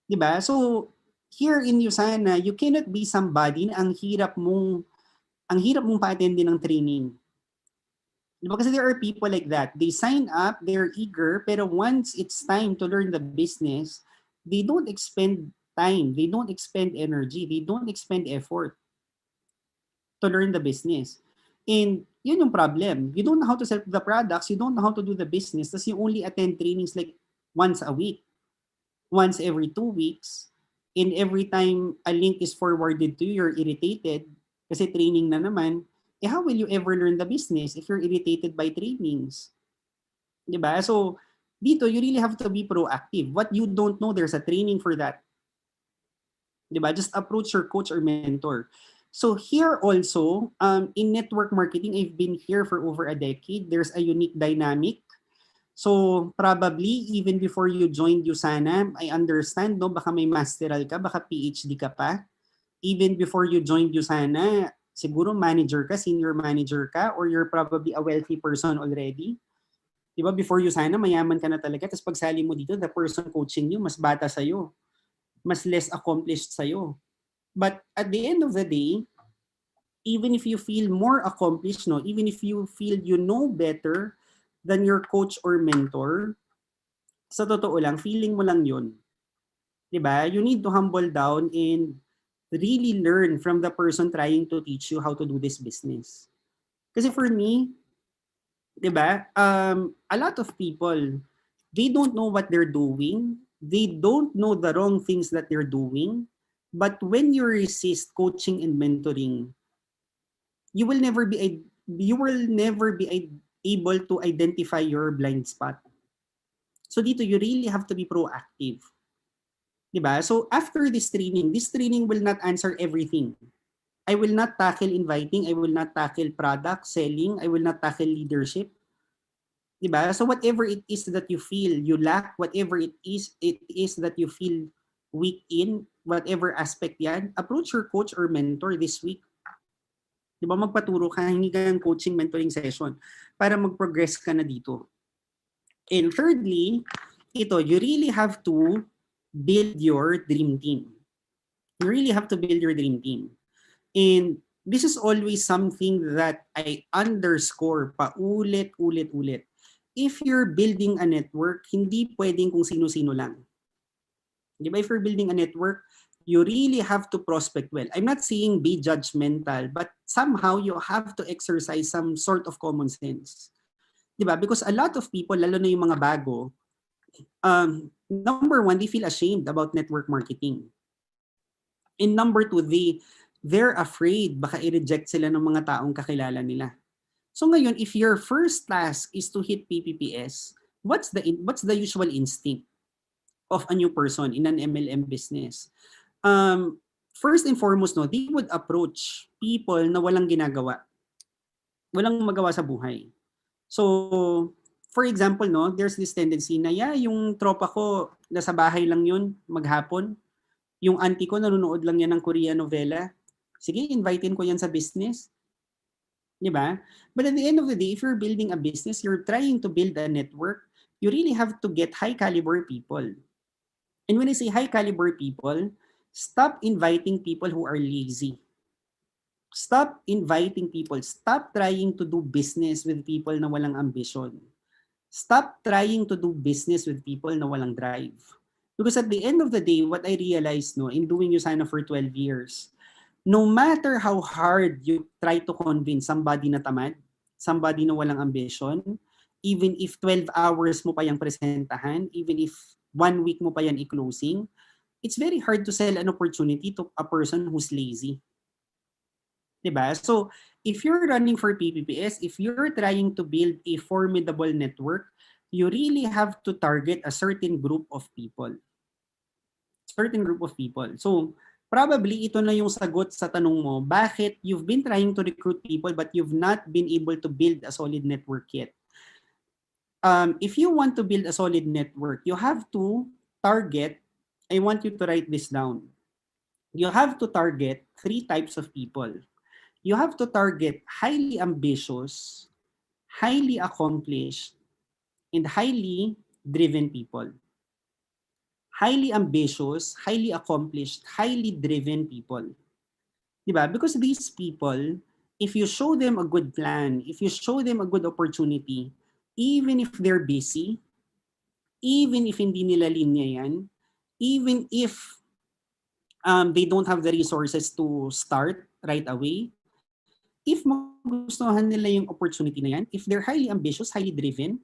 Diba? So, here in Usana, you cannot be somebody na ang hirap mong ang hirap mong pa-attend ng training. Di ba? Kasi there are people like that. They sign up, they're eager, pero once it's time to learn the business, they don't expend time, they don't expend energy, they don't expend effort to learn the business. And yun yung problem. You don't know how to sell the products, you don't know how to do the business, tas you only attend trainings like once a week, once every 2 weeks, and every time a link is forwarded to you, you're irritated kasi training na naman, how will you ever learn the business if you're irritated by trainings? Diba? So, dito, you really have to be proactive. What you don't know, there's a training for that. Diba? Just approach your coach or mentor. So here also, in network marketing, I've been here for over a decade. There's a unique dynamic. So probably even before you joined Usana, I understand, no, baka may masteral ka, baka PhD ka pa. Even before you joined Usana, siguro manager ka, senior manager ka, or you're probably a wealthy person already. Diba, before Usana, mayaman ka na talaga. Tapos pagsali mo dito, the person coaching you, mas bata sa'yo, mas less accomplished sa'yo. But at the end of the day, even if you feel more accomplished, no, even if you feel you know better than your coach or mentor, sa totoo lang, feeling mo lang yun. Diba? You need to humble down and really learn from the person trying to teach you how to do this business. Kasi for me, diba, a lot of people, they don't know what they're doing. They don't know the wrong things that they're doing. But when you resist coaching and mentoring, you will never be able to identify your blind spot. So dito, you really have to be proactive. Diba? So after this training will not answer everything. I will not tackle inviting, I will not tackle product selling, I will not tackle leadership. Diba? So whatever it is that you feel you lack, whatever it is that you feel weak in, whatever aspect yan, approach your coach or mentor this week. Diba, magpaturo ka, hingi ka ng coaching, mentoring session para mag-progress ka na dito. And thirdly, you really have to build your dream team. You really have to build your dream team. And this is always something that I underscore paulit-ulit. If you're building a network, hindi pwedeng kung sino-sino lang. Diba, if you're building a network, you really have to prospect well. I'm not saying be judgmental, but somehow you have to exercise some sort of common sense. Diba? Because a lot of people, lalo na yung mga bago, number one, they feel ashamed about network marketing. And number two, they're afraid baka i-reject sila ng mga taong kakilala nila. So ngayon, if your first task is to hit PPPS, what's the usual instinct of a new person in an MLM business? First and foremost, no, they would approach people na walang ginagawa. Walang magawa sa buhay. So, for example, no, there's this tendency na, yung tropa ko, nasa bahay lang yun, maghapon. Yung auntie ko, nanonood lang yan ng Korean novela. Sige, invitein ko yan sa business. Diba? But at the end of the day, if you're building a business, you're trying to build a network, you really have to get high caliber people. And when I say high caliber people, stop inviting people who are lazy. Stop inviting people. Stop trying to do business with people na walang ambition. Stop trying to do business with people na walang drive. Because at the end of the day, what I realized, no, in doing Usana for 12 years, no matter how hard you try to convince somebody na tamad, somebody na walang ambition, even if 12 hours mo pa yung presentahan, even if 1 week mo pa yan i-closing, it's very hard to sell an opportunity to a person who's lazy. Diba? So, if you're running for PPPS, if you're trying to build a formidable network, you really have to target a certain group of people. So, probably ito na yung sagot sa tanong mo, bakit you've been trying to recruit people but you've not been able to build a solid network yet. If you want to build a solid network, you have to target, I want you to write this down. You have to target 3 types of people. You have to target highly ambitious, highly accomplished, and highly driven people. Highly ambitious, highly accomplished, highly driven people. Diba? Because these people, if you show them a good plan, if you show them a good opportunity, even if they're busy, even if hindi nila linya yan, even if they don't have the resources to start right away, if magustuhan nila yung opportunity na yan, if they're highly ambitious, highly driven,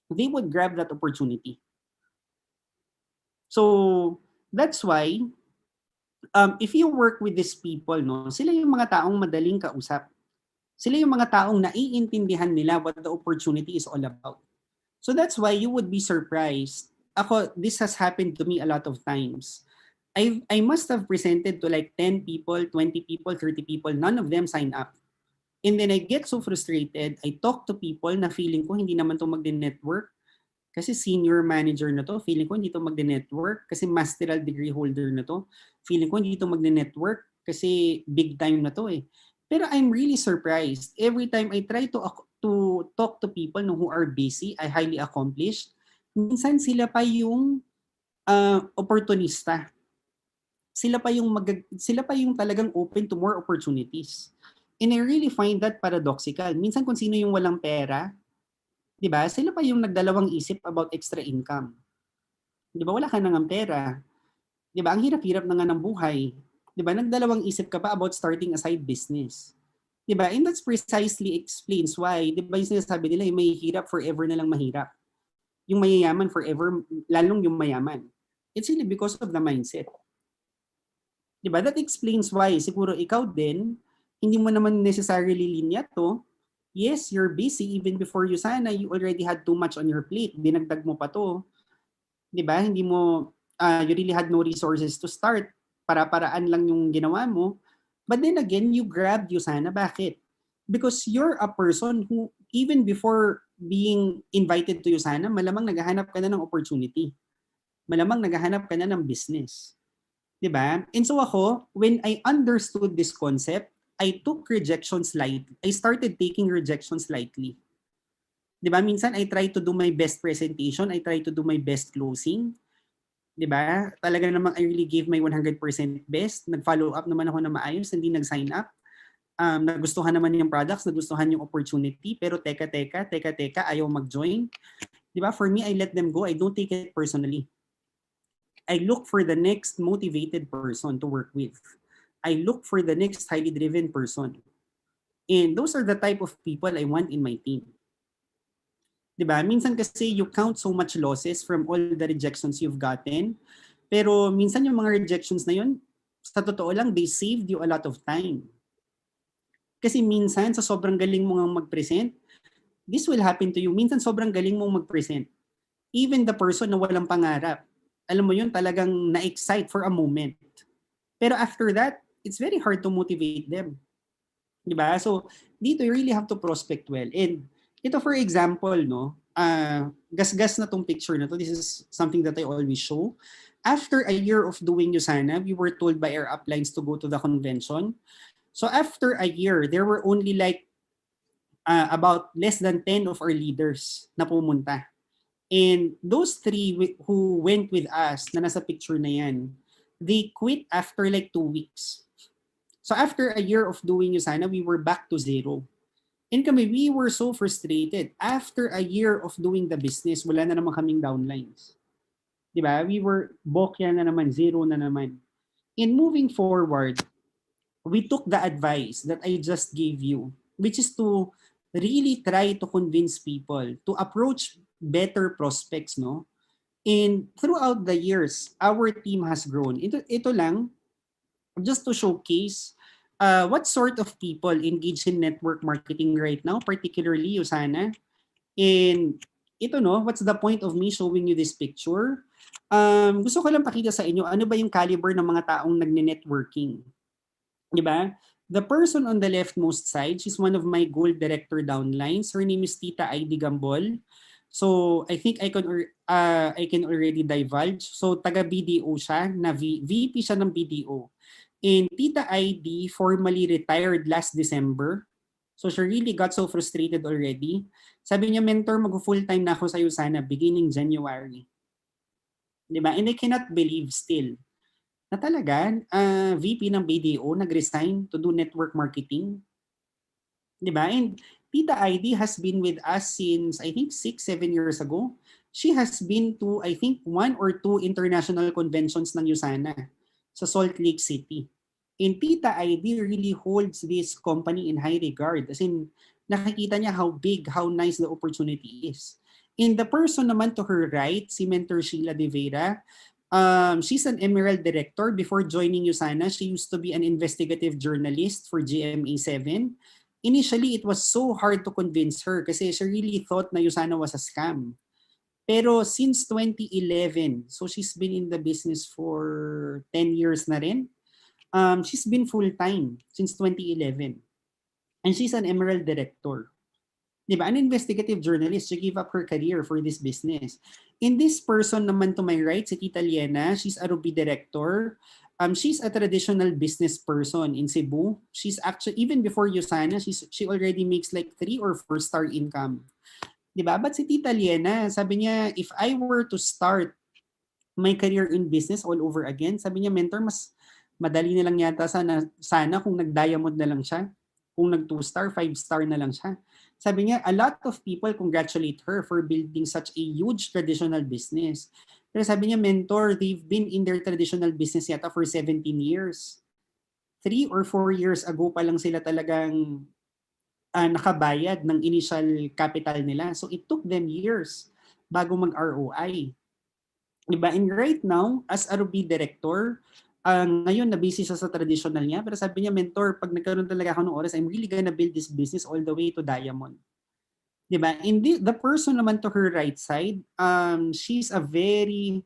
they would grab that opportunity. So that's why if you work with these people, no, sila yung mga taong madaling kausap. Sila yung mga taong naiintindihan nila what the opportunity is all about. So that's why you would be surprised. Ako, this has happened to me a lot of times. I must have presented to like 10 people, 20 people, 30 people. None of them signed up. And then I get so frustrated. I talk to people na feeling ko hindi naman to magde-network. Kasi senior manager na to. Feeling ko hindi to magde-network. Kasi masteral degree holder na to. Feeling ko hindi to magde-network. Kasi big time na to eh. Pero I'm really surprised. Every time I try to talk to people who are busy, I highly accomplished, minsan sila pa yung opportunista. Sila pa yung talagang open to more opportunities. And I really find that paradoxical. Minsan kung sino yung walang pera, 'di ba? Sila pa yung nagdalawang isip about extra income. 'Di ba? Wala ka nang pera. 'Di ba? Ang hirap-hirap na nga ng buhay. 'Di ba? Nagdalawang isip ka pa about starting a side business. 'Di ba? And that's precisely explains why, 'di ba, yung sinasabi nila, yung may hirap forever na lang mahirap. Yung mayayaman forever, lalong yung mayaman. It's really because of the mindset. 'Di ba? That explains why siguro ikaw din, hindi mo naman necessarily linya to. Yes, you're busy even before you sana, you already had too much on your plate. Dinagdag mo pa to. 'Di ba? Hindi mo you really had no resources to start. Para-paraan lang yung ginawa mo. But then again, you grabbed Usana. Bakit? Because you're a person who, even before being invited to Usana, malamang naghahanap ka na ng opportunity. Malamang naghahanap ka na ng business. 'Di ba? And so ako, when I understood this concept, I took rejections lightly. I started taking rejections lightly. 'Di ba? Minsan I try to do my best presentation, I try to do my best closing. 'Di ba? Talaga namang I really gave my 100% best. Nag-follow up naman ako na maayos, hindi nag-sign up. Nagustuhan naman yung products, nagustuhan yung opportunity, pero teka, ayaw mag-join. 'Di ba? For me, I let them go. I don't take it personally. I look for the next motivated person to work with. I look for the next highly driven person. And those are the type of people I want in my team. 'Di ba? Minsan kasi you count so much losses from all the rejections you've gotten. Pero minsan yung mga rejections na yun, sa totoo lang, they saved you a lot of time. Kasi minsan sa sobrang galing mo nga mag-present, this will happen to you. Minsan sobrang galing mong mag-present. Even the person na walang pangarap, alam mo yun, talagang na-excite for a moment. Pero after that, it's very hard to motivate them. Diba? So, dito you really have to prospect well. And ito for example, no, gasgas na tong picture na to. This is something that I always show. After a year of doing Usana, we were told by our uplines to go to the convention. So after a year, there were only like about less than 10 of our leaders na pumunta. And those 3 who went with us, na nasa picture na yan, they quit after like 2 weeks. So after a year of doing Usana, we were back to 0. And kami, we were so frustrated. After a year of doing the business, wala na naman kaming downlines. Diba? We were bokya na naman, 0 na naman. And moving forward, we took the advice that I just gave you, which is to really try to convince people to approach better prospects, no? And throughout the years, our team has grown. Ito lang, just to showcase what sort of people engage in network marketing right now, particularly Usana. And ito, no, what's the point of me showing you this picture? Gusto ko lang pakita sa inyo, ano ba yung caliber ng mga taong nagne-networking. Diba? The person on the leftmost side, she's one of my gold director downlines. Her name is Tita Heidi Gambol. So I think I can already divulge. So taga BDO siya, na VP siya ng BDO. And Tita Heidi formally retired last December. So she really got so frustrated already. Sabi niya, mentor, mag-full-time na ako sa Usana beginning January. Diba? And I cannot believe still na talaga VP ng BDO nag-resign to do network marketing. Di ba? And Tita ID has been with us since I think 6, 7 years ago. She has been to I think 1 or 2 international conventions ng USANA sa Salt Lake City. And Tita ID really holds this company in high regard. As in, nakikita niya how big, how nice the opportunity is. And the person naman to her right, si Mentor Sheila De Vera, she's an Emerald Director. Before joining USANA, she used to be an investigative journalist for GMA7. Initially, it was so hard to convince her kasi she really thought na Usana was a scam. Pero since 2011, so she's been in the business for 10 years na rin. She's been full-time since 2011. And she's an Emerald Director. Diba? An investigative journalist, she gave up her career for this business. In this person naman to my right, si Tita Liena, she's a Ruby Director. She's a traditional business person in Cebu. She's actually, even before Usana, she already makes like 3 or 4 star income. Diba? But si Tita Liena, sabi niya, if I were to start my career in business all over again, sabi niya, mentor, mas madali na lang yata sana kung nag-diamond na lang siya. Kung nag 2 star, 5 star na lang siya. Sabi niya, a lot of people congratulate her for building such a huge traditional business. Pero sabi niya, mentor, they've been in their traditional business yata for 17 years. 3 or 4 years ago pa lang sila talagang nakabayad ng initial capital nila. So it took them years bago mag-ROI. Diba? And right now, as a Ruby Director, ngayon na-busy siya sa traditional niya, pero sabi niya, mentor, pag nagkaroon talaga ako ng oras, I'm really gonna build this business all the way to diamond. Diba? And the person naman to her right side, she's a very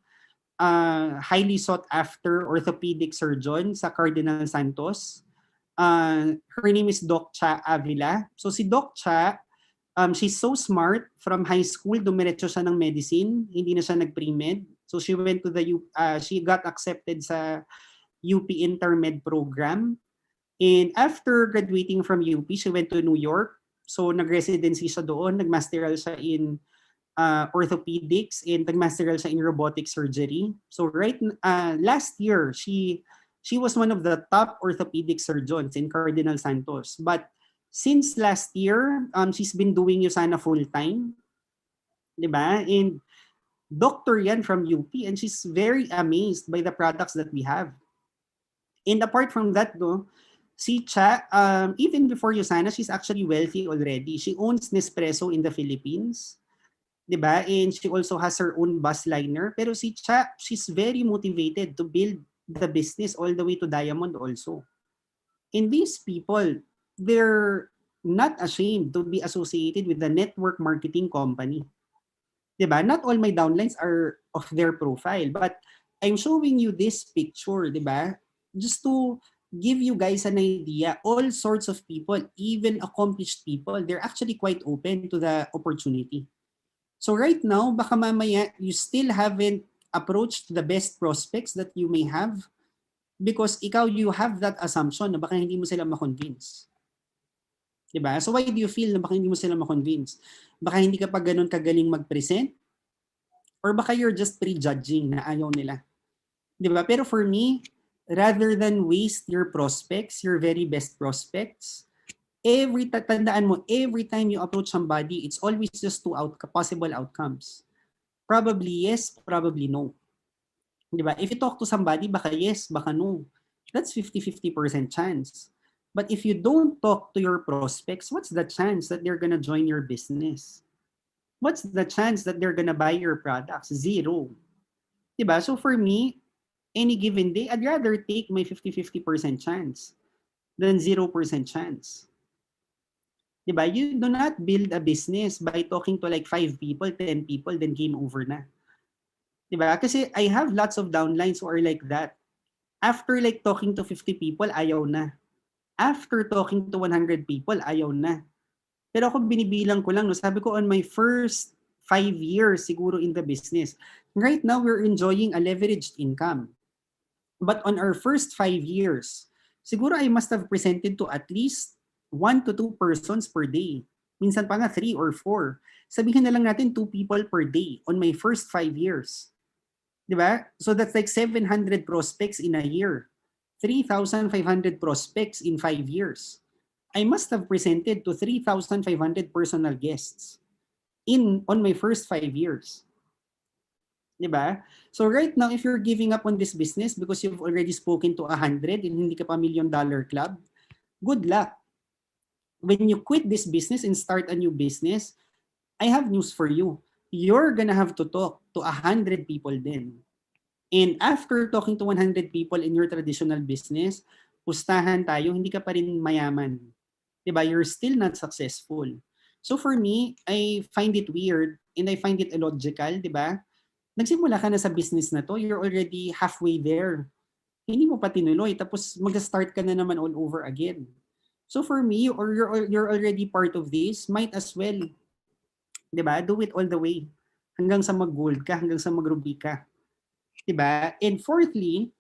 highly sought after orthopedic surgeon sa Cardinal Santos. Her name is Doc Cha Avila. So si Doc Cha, she's so smart. From high school, dumiretso siya ng medicine. Hindi na siya nag-pre-med. So she went to she got accepted sa UP Intermed program. And after graduating from UP, she went to New York. So nag-residency siya doon, nag-masteral siya in orthopedics and nag-masteral siya in robotic surgery. So last year, she was one of the top orthopedic surgeons in Cardinal Santos. But since last year, she's been doing Usana full-time. Diba? And doctor yan from UP and she's very amazed by the products that we have. And apart from that, si Cha, even before Usana, she's actually wealthy already. She owns Nespresso in the Philippines. Diba? And she also has her own bus liner. Pero si Cha, she's very motivated to build the business all the way to diamond also. And these people, they're not ashamed to be associated with the network marketing company. Diba? Not all my downlines are of their profile, but I'm showing you this picture, diba? Just to give you guys an idea, all sorts of people, even accomplished people, they're actually quite open to the opportunity. So right now, baka mamaya, you still haven't approached the best prospects that you may have because you have that assumption na baka hindi mo sila ma-convince. Diba? So why do you feel na baka hindi mo sila ma-convince? Baka hindi ka pa ganun kagaling mag-present? Or baka you're just prejudging na ayaw nila? Diba? Pero for me, rather than waste your prospects, your very best prospects, tandaan mo, every time you approach somebody, it's always just 2 possible outcomes. Probably yes, probably no. Diba? If you talk to somebody, baka yes, baka no. That's 50-50% chance. But if you don't talk to your prospects, what's the chance that they're gonna join your business? What's the chance that they're gonna buy your products? Zero. Diba? So for me, any given day, I'd rather take my 50-50% chance than 0% chance. Diba? You do not build a business by talking to like 5 people, 10 people, then game over na. Diba? Kasi I have lots of downlines who are like that. After like talking to 50 people, ayaw na. After talking to 100 people, ayaw na. Pero ako binibilang ko lang, sabi ko on my first 5 years siguro in the business, right now we're enjoying a leveraged income. But on our first 5 years, siguro I must have presented to at least 1 to 2 persons per day. Minsan pa nga 3 or 4. Sabihin na lang natin 2 people per day on my first 5 years. Diba? So that's like 700 prospects in a year. 3,500 prospects in 5 years. I must have presented to 3,500 personal guests on my first 5 years. 'Di ba? So right now, if you're giving up on this business because you've already spoken to 100 and hindi ka pa $1,000,000 club, good luck. When you quit this business and start a new business, I have news for you. You're gonna have to talk to 100 people then. And after talking to 100 people in your traditional business, pustahan tayo, hindi ka pa rin mayaman. 'Di ba? You're still not successful. So for me, I find it weird and I find it illogical, 'di ba? Nagsimula ka na sa business na to, you're already halfway there. Hindi mo pa tinuloy, tapos mag-start ka na naman all over again. So for me, or you're already part of this, might as well, 'di ba? Do it all the way. Hanggang sa mag-gold ka, hanggang sa mag-ruby ka. 'Di ba? And fourthly,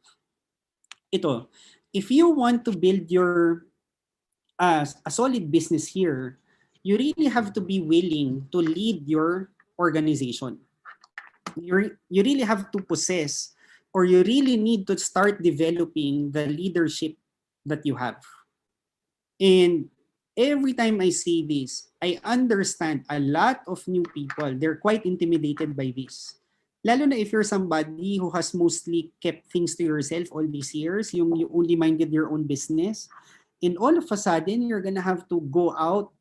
ito, if you want to build your a solid business here, you really have to be willing to lead your organization. You really have to possess, or you really need to start developing the leadership that you have. And every time I say this, I understand a lot of new people, they're quite intimidated by this. Lalo na if you're somebody who has mostly kept things to yourself all these years, you only minded your own business, and all of a sudden, you're gonna have to go out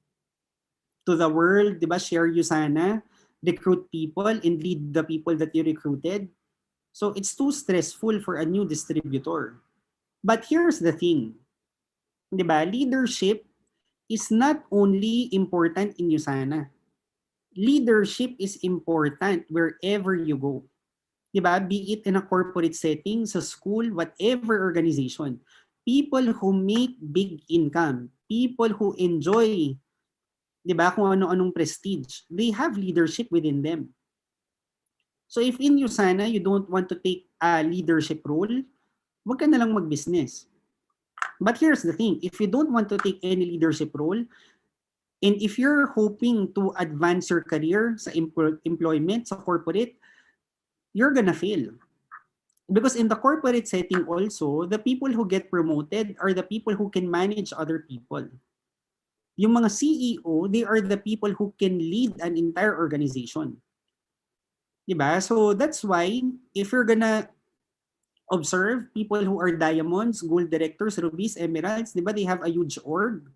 to the world, di ba? Share Usana, recruit people, and lead the people that you recruited. So it's too stressful for a new distributor. But here's the thing, di ba? Leadership is not only important in Usana. Leadership is important wherever you go. Di ba? Be it in a corporate setting, sa school, whatever organization. People who make big income, people who enjoy, di ba, kung ano-anong prestige, they have leadership within them. So if in Usana, you don't want to take a leadership role, wag ka na lang mag-business. But here's the thing, if you don't want to take any leadership role, and if you're hoping to advance your career sa employment, sa corporate, you're gonna fail. Because in the corporate setting also, the people who get promoted are the people who can manage other people. Yung mga CEO, they are the people who can lead an entire organization. Diba? So that's why, if you're gonna observe people who are diamonds, gold directors, rubies, emeralds, diba, they have a huge org.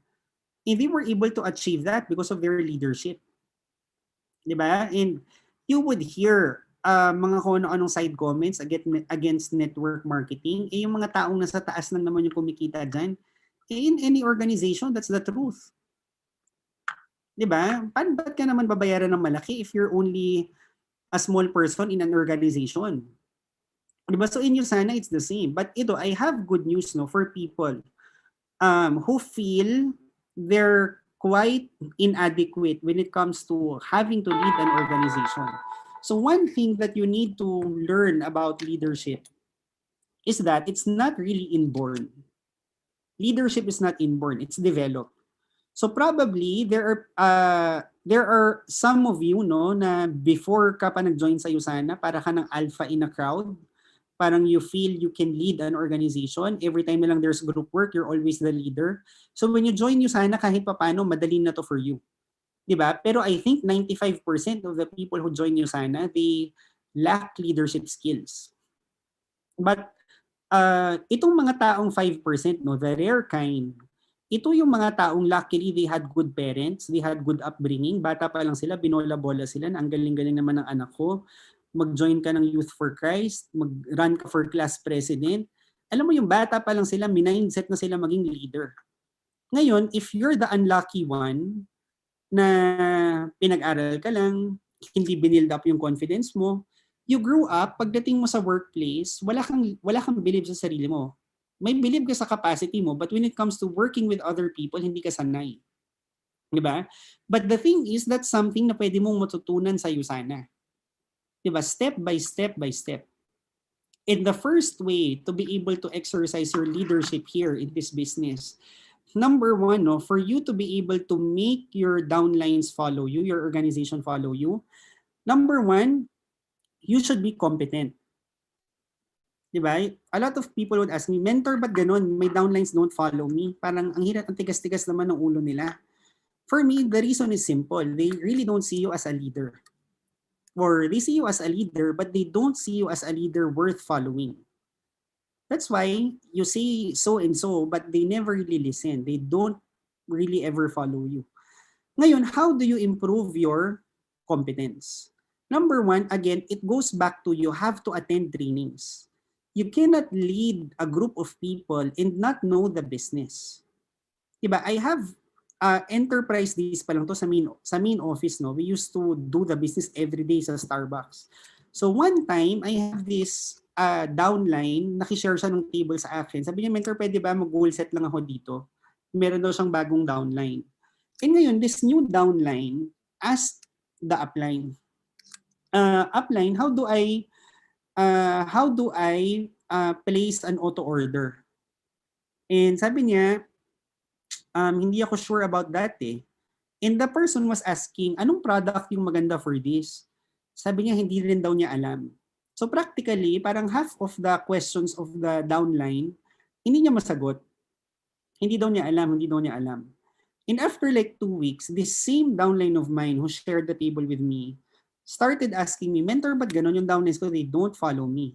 And they were able to achieve that because of their leadership. Diba? And you would hear mga kung ano-anong side comments against network marketing, yung mga taong nasa taas lang naman yung kumikita dyan. In any organization, that's the truth. Diba? Ba't ka naman babayaran ng malaki if you're only a small person in an organization? Diba? So in Usana, it's the same. But ito, I have good news for people who feel they're quite inadequate when it comes to having to lead an organization. So one thing that you need to learn about leadership is that it's not really inborn. Leadership is not inborn, it's developed. So probably there are some of you na before ka pa nag-join sa Usana, para ka ng alpha in a crowd. Parang you feel you can lead an organization. Every time na lang there's group work, you're always the leader. So when you join Usana, kahit papaano, madali na to for you. Diba? Pero I think 95% of the people who join Usana, they lack leadership skills. But itong mga taong 5%, the rare kind, ito yung mga taong luckily they had good parents, they had good upbringing, bata pa lang sila, binola-bola sila, ang galing-galing naman ng anak ko, mag-join ka ng Youth for Christ, mag-run ka for class president. Alam mo yung bata pa lang sila, mindset na sila maging leader. Ngayon, if you're the unlucky one, na pinag-aral ka lang, hindi binild up yung confidence mo, you grew up, pagdating mo sa workplace, wala kang believe sa sarili mo. May believe ka sa capacity mo, but when it comes to working with other people, hindi ka sanay. Diba? But the thing is, that's something na pwede mong matutunan sa Usana. Diba? Step by step by step. And the first way to be able to exercise your leadership here in this business, number one, for you to be able to make your downlines follow you, your organization follow you, number one, you should be competent. Di ba? A lot of people would ask me, mentor, ba't ganun? My downlines don't follow me. Parang ang hirap, ang tigas-tigas naman ng ulo nila. For me, the reason is simple. They really don't see you as a leader. Or they see you as a leader, but they don't see you as a leader worth following. That's why you say so and so, but they never really listen. They don't really ever follow you. Ngayon, how do you improve your competence? Number one, again, it goes back to you have to attend trainings. You cannot lead a group of people and not know the business. Diba? I have enterprise days pa lang to sa main office, no. We used to do the business every day sa Starbucks. So one time, I have this downline, nakishare siya ng table sa akin. Sabi niya, mentor, pwede ba mag-goal set lang ako dito? Meron daw siyang bagong downline. And ngayon, this new downline asked the upline, upline, how do I place an auto order? And sabi niya, hindi ako sure about that eh. And the person was asking, anong product yung maganda for this? Sabi niya, hindi rin daw niya alam. So practically, parang half of the questions of the downline, hindi niya masagot. Hindi daw niya alam. And after like 2 weeks, this same downline of mine who shared the table with me started asking me, mentor, ba't ganun yung downlines ko? They don't follow me.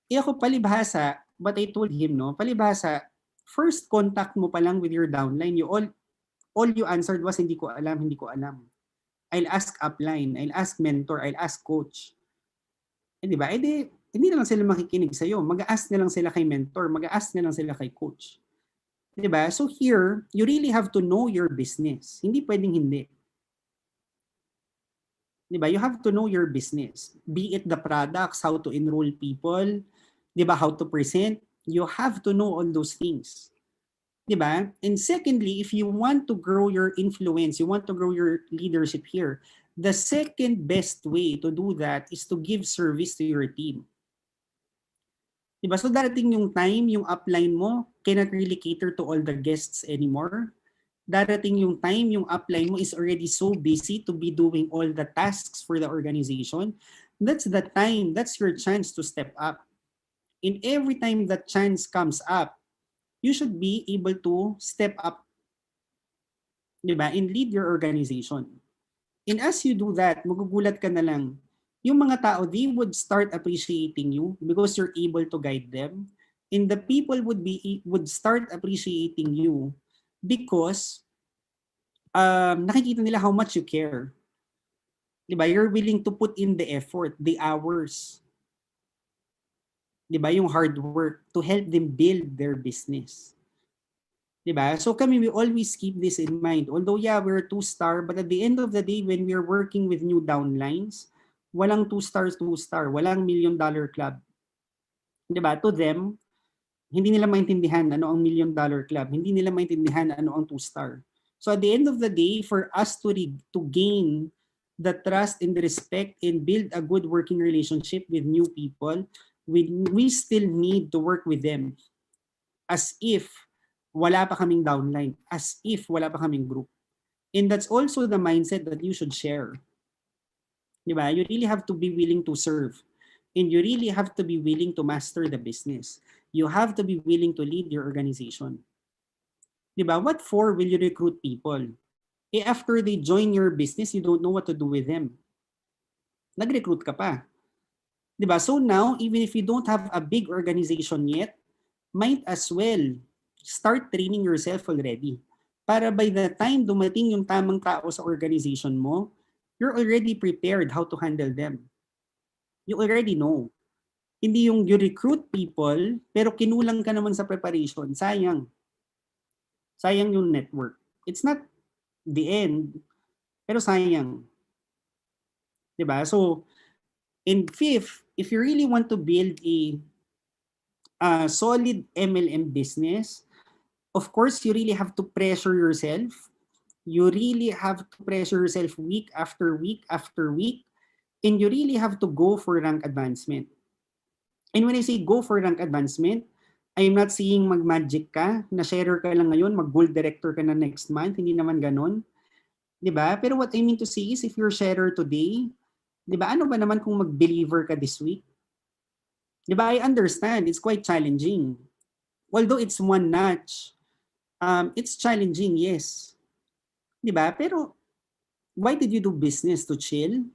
Eh ako palibhasa, but I told him, no, palibhasa, first contact mo pa lang with your downline, all you answered was, hindi ko alam. I'll ask upline, I'll ask mentor, I'll ask coach. Eh di ba? Eh di, hindi na lang sila makikinig sa'yo. Mag-a-ask na lang sila kay mentor, mag-a-ask na lang sila kay coach. Diba? So here, you really have to know your business. Hindi pwedeng hindi. Diba? You have to know your business. Be it the products, how to enroll people, diba? How to present. You have to know all those things. Diba? And secondly, if you want to grow your influence, you want to grow your leadership here, the second best way to do that is to give service to your team. Diba? So darating yung time, yung upline mo cannot really cater to all the guests anymore. Darating yung time, yung upline mo is already so busy to be doing all the tasks for the organization. That's the time, that's your chance to step up. And every time that chance comes up, you should be able to step up, diba? And lead your organization. And as you do that, magugulat ka na lang, yung mga tao, they would start appreciating you because you're able to guide them. And the people would start appreciating you because nakikita nila how much you care. Diba? You're willing to put in the effort, the hours. Diba? Yung hard work to help them build their business. Diba? So kami, we always keep this in mind. Although yeah, we're 2-star, but at the end of the day, when we're working with new downlines, walang 2-star, walang $1 million club. Diba? To them, hindi nila maintindihan ano ang $1 million club. Hindi nila maintindihan ano ang 2-star. So at the end of the day, for us to gain the trust and the respect and build a good working relationship with new people, we still need to work with them as if wala pa kaming downline, as if wala pa kaming group. And that's also the mindset that you should share. Diba? You really have to be willing to serve. And you really have to be willing to master the business. You have to be willing to lead your organization. Diba? What for will you recruit people? Eh after they join your business, you don't know what to do with them. Nag-recruit ka pa. Diba? So now, even if you don't have a big organization yet, might as well start training yourself already. Para by the time dumating yung tamang tao sa organization mo, you're already prepared how to handle them. You already know. Hindi yung you recruit people, pero kinulang ka naman sa preparation. Sayang. Sayang yung network. It's not the end, pero sayang. Diba? So, and fifth, if you really want to build a solid MLM business, of course, you really have to pressure yourself. You really have to pressure yourself week after week after week. And you really have to go for rank advancement. And when I say go for rank advancement, I'm not saying mag-magic ka, na sharer ka lang ngayon, mag-gold director ka na next month. Hindi naman ganun. Diba? Pero what I mean to say is, if you're sharer today, diba, ano ba naman kung mag-believer ka this week? Di ba? I understand. It's quite challenging. Although it's one notch, it's challenging, yes. Di ba? Pero why did you do business? To chill?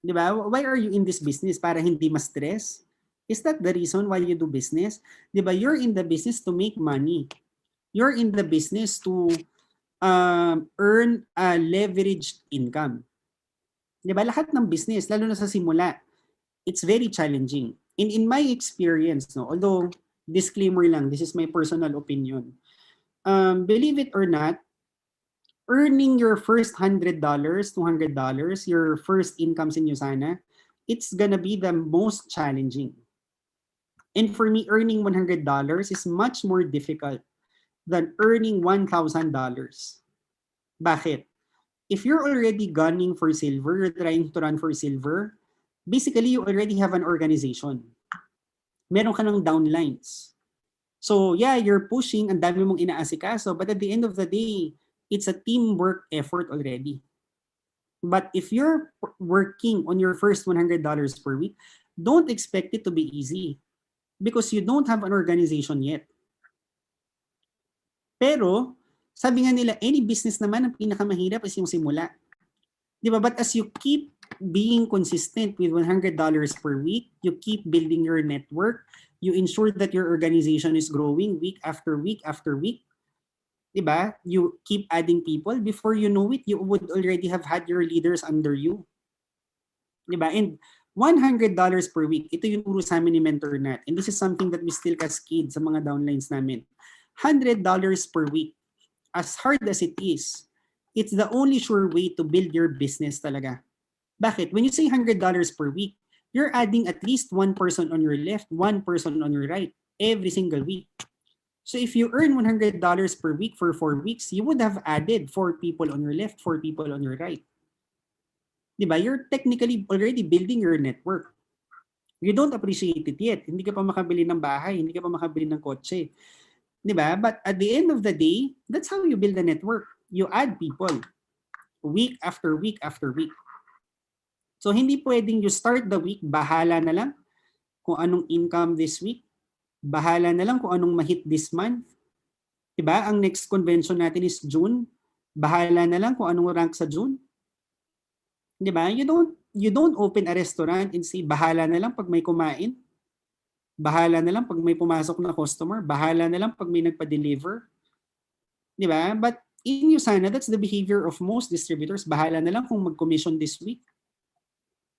Di ba? Why are you in this business? Para hindi ma-stress? Is that the reason why you do business? Di ba? You're in the business to make money. You're in the business to earn a leveraged income. Di ba? Lahat ng business, lalo na sa simula, it's very challenging. In my experience, no, although disclaimer lang, this is my personal opinion. Believe it or not, earning your first $100, $200, your first incomes in Usana, it's gonna be the most challenging. And for me, earning $100 is much more difficult than earning $1,000. Bakit? If you're already gunning for silver, you're trying to run for silver, basically you already have an organization. Meron ka ng downlines. So yeah, you're pushing, ang dami mong inaasikaso, but at the end of the day, it's a teamwork effort already. But if you're working on your first $100 per week, don't expect it to be easy because you don't have an organization yet. Pero, sabi nga nila, any business naman, ang pinakamahirap is yung simula. Di ba? But as you keep being consistent with $100 per week, you keep building your network, you ensure that your organization is growing week after week after week. Diba? You keep adding people. Before you know it, you would already have had your leaders under you. Diba? And $100 per week, ito yung turo sa amin ni Mentor Nat. And this is something that we still cascade sa mga downlines namin. $100 per week. As hard as it is, it's the only sure way to build your business talaga. Bakit? When you say $100 per week, you're adding at least one person on your left, one person on your right, every single week. So if you earn $100 per week for 4 weeks, you would have added 4 people on your left, 4 people on your right. Diba? You're technically already building your network. You don't appreciate it yet. Hindi ka pa makabili ng bahay, hindi ka pa makabili ng kotse. Diba? But at the end of the day, that's how you build a network. You add people week after week after week. So hindi pwedeng you start the week, bahala na lang kung anong income this week. Bahala na lang kung anong ma-hit this month. Diba? Ang next convention natin is June. Bahala na lang kung anong rank sa June. Diba? You don't open a restaurant and say, bahala na lang pag may kumain. Bahala na lang pag may pumasok na customer. Bahala na lang pag may nagpa-deliver. Diba? But in Usana, that's the behavior of most distributors. Bahala na lang kung mag-commission this week.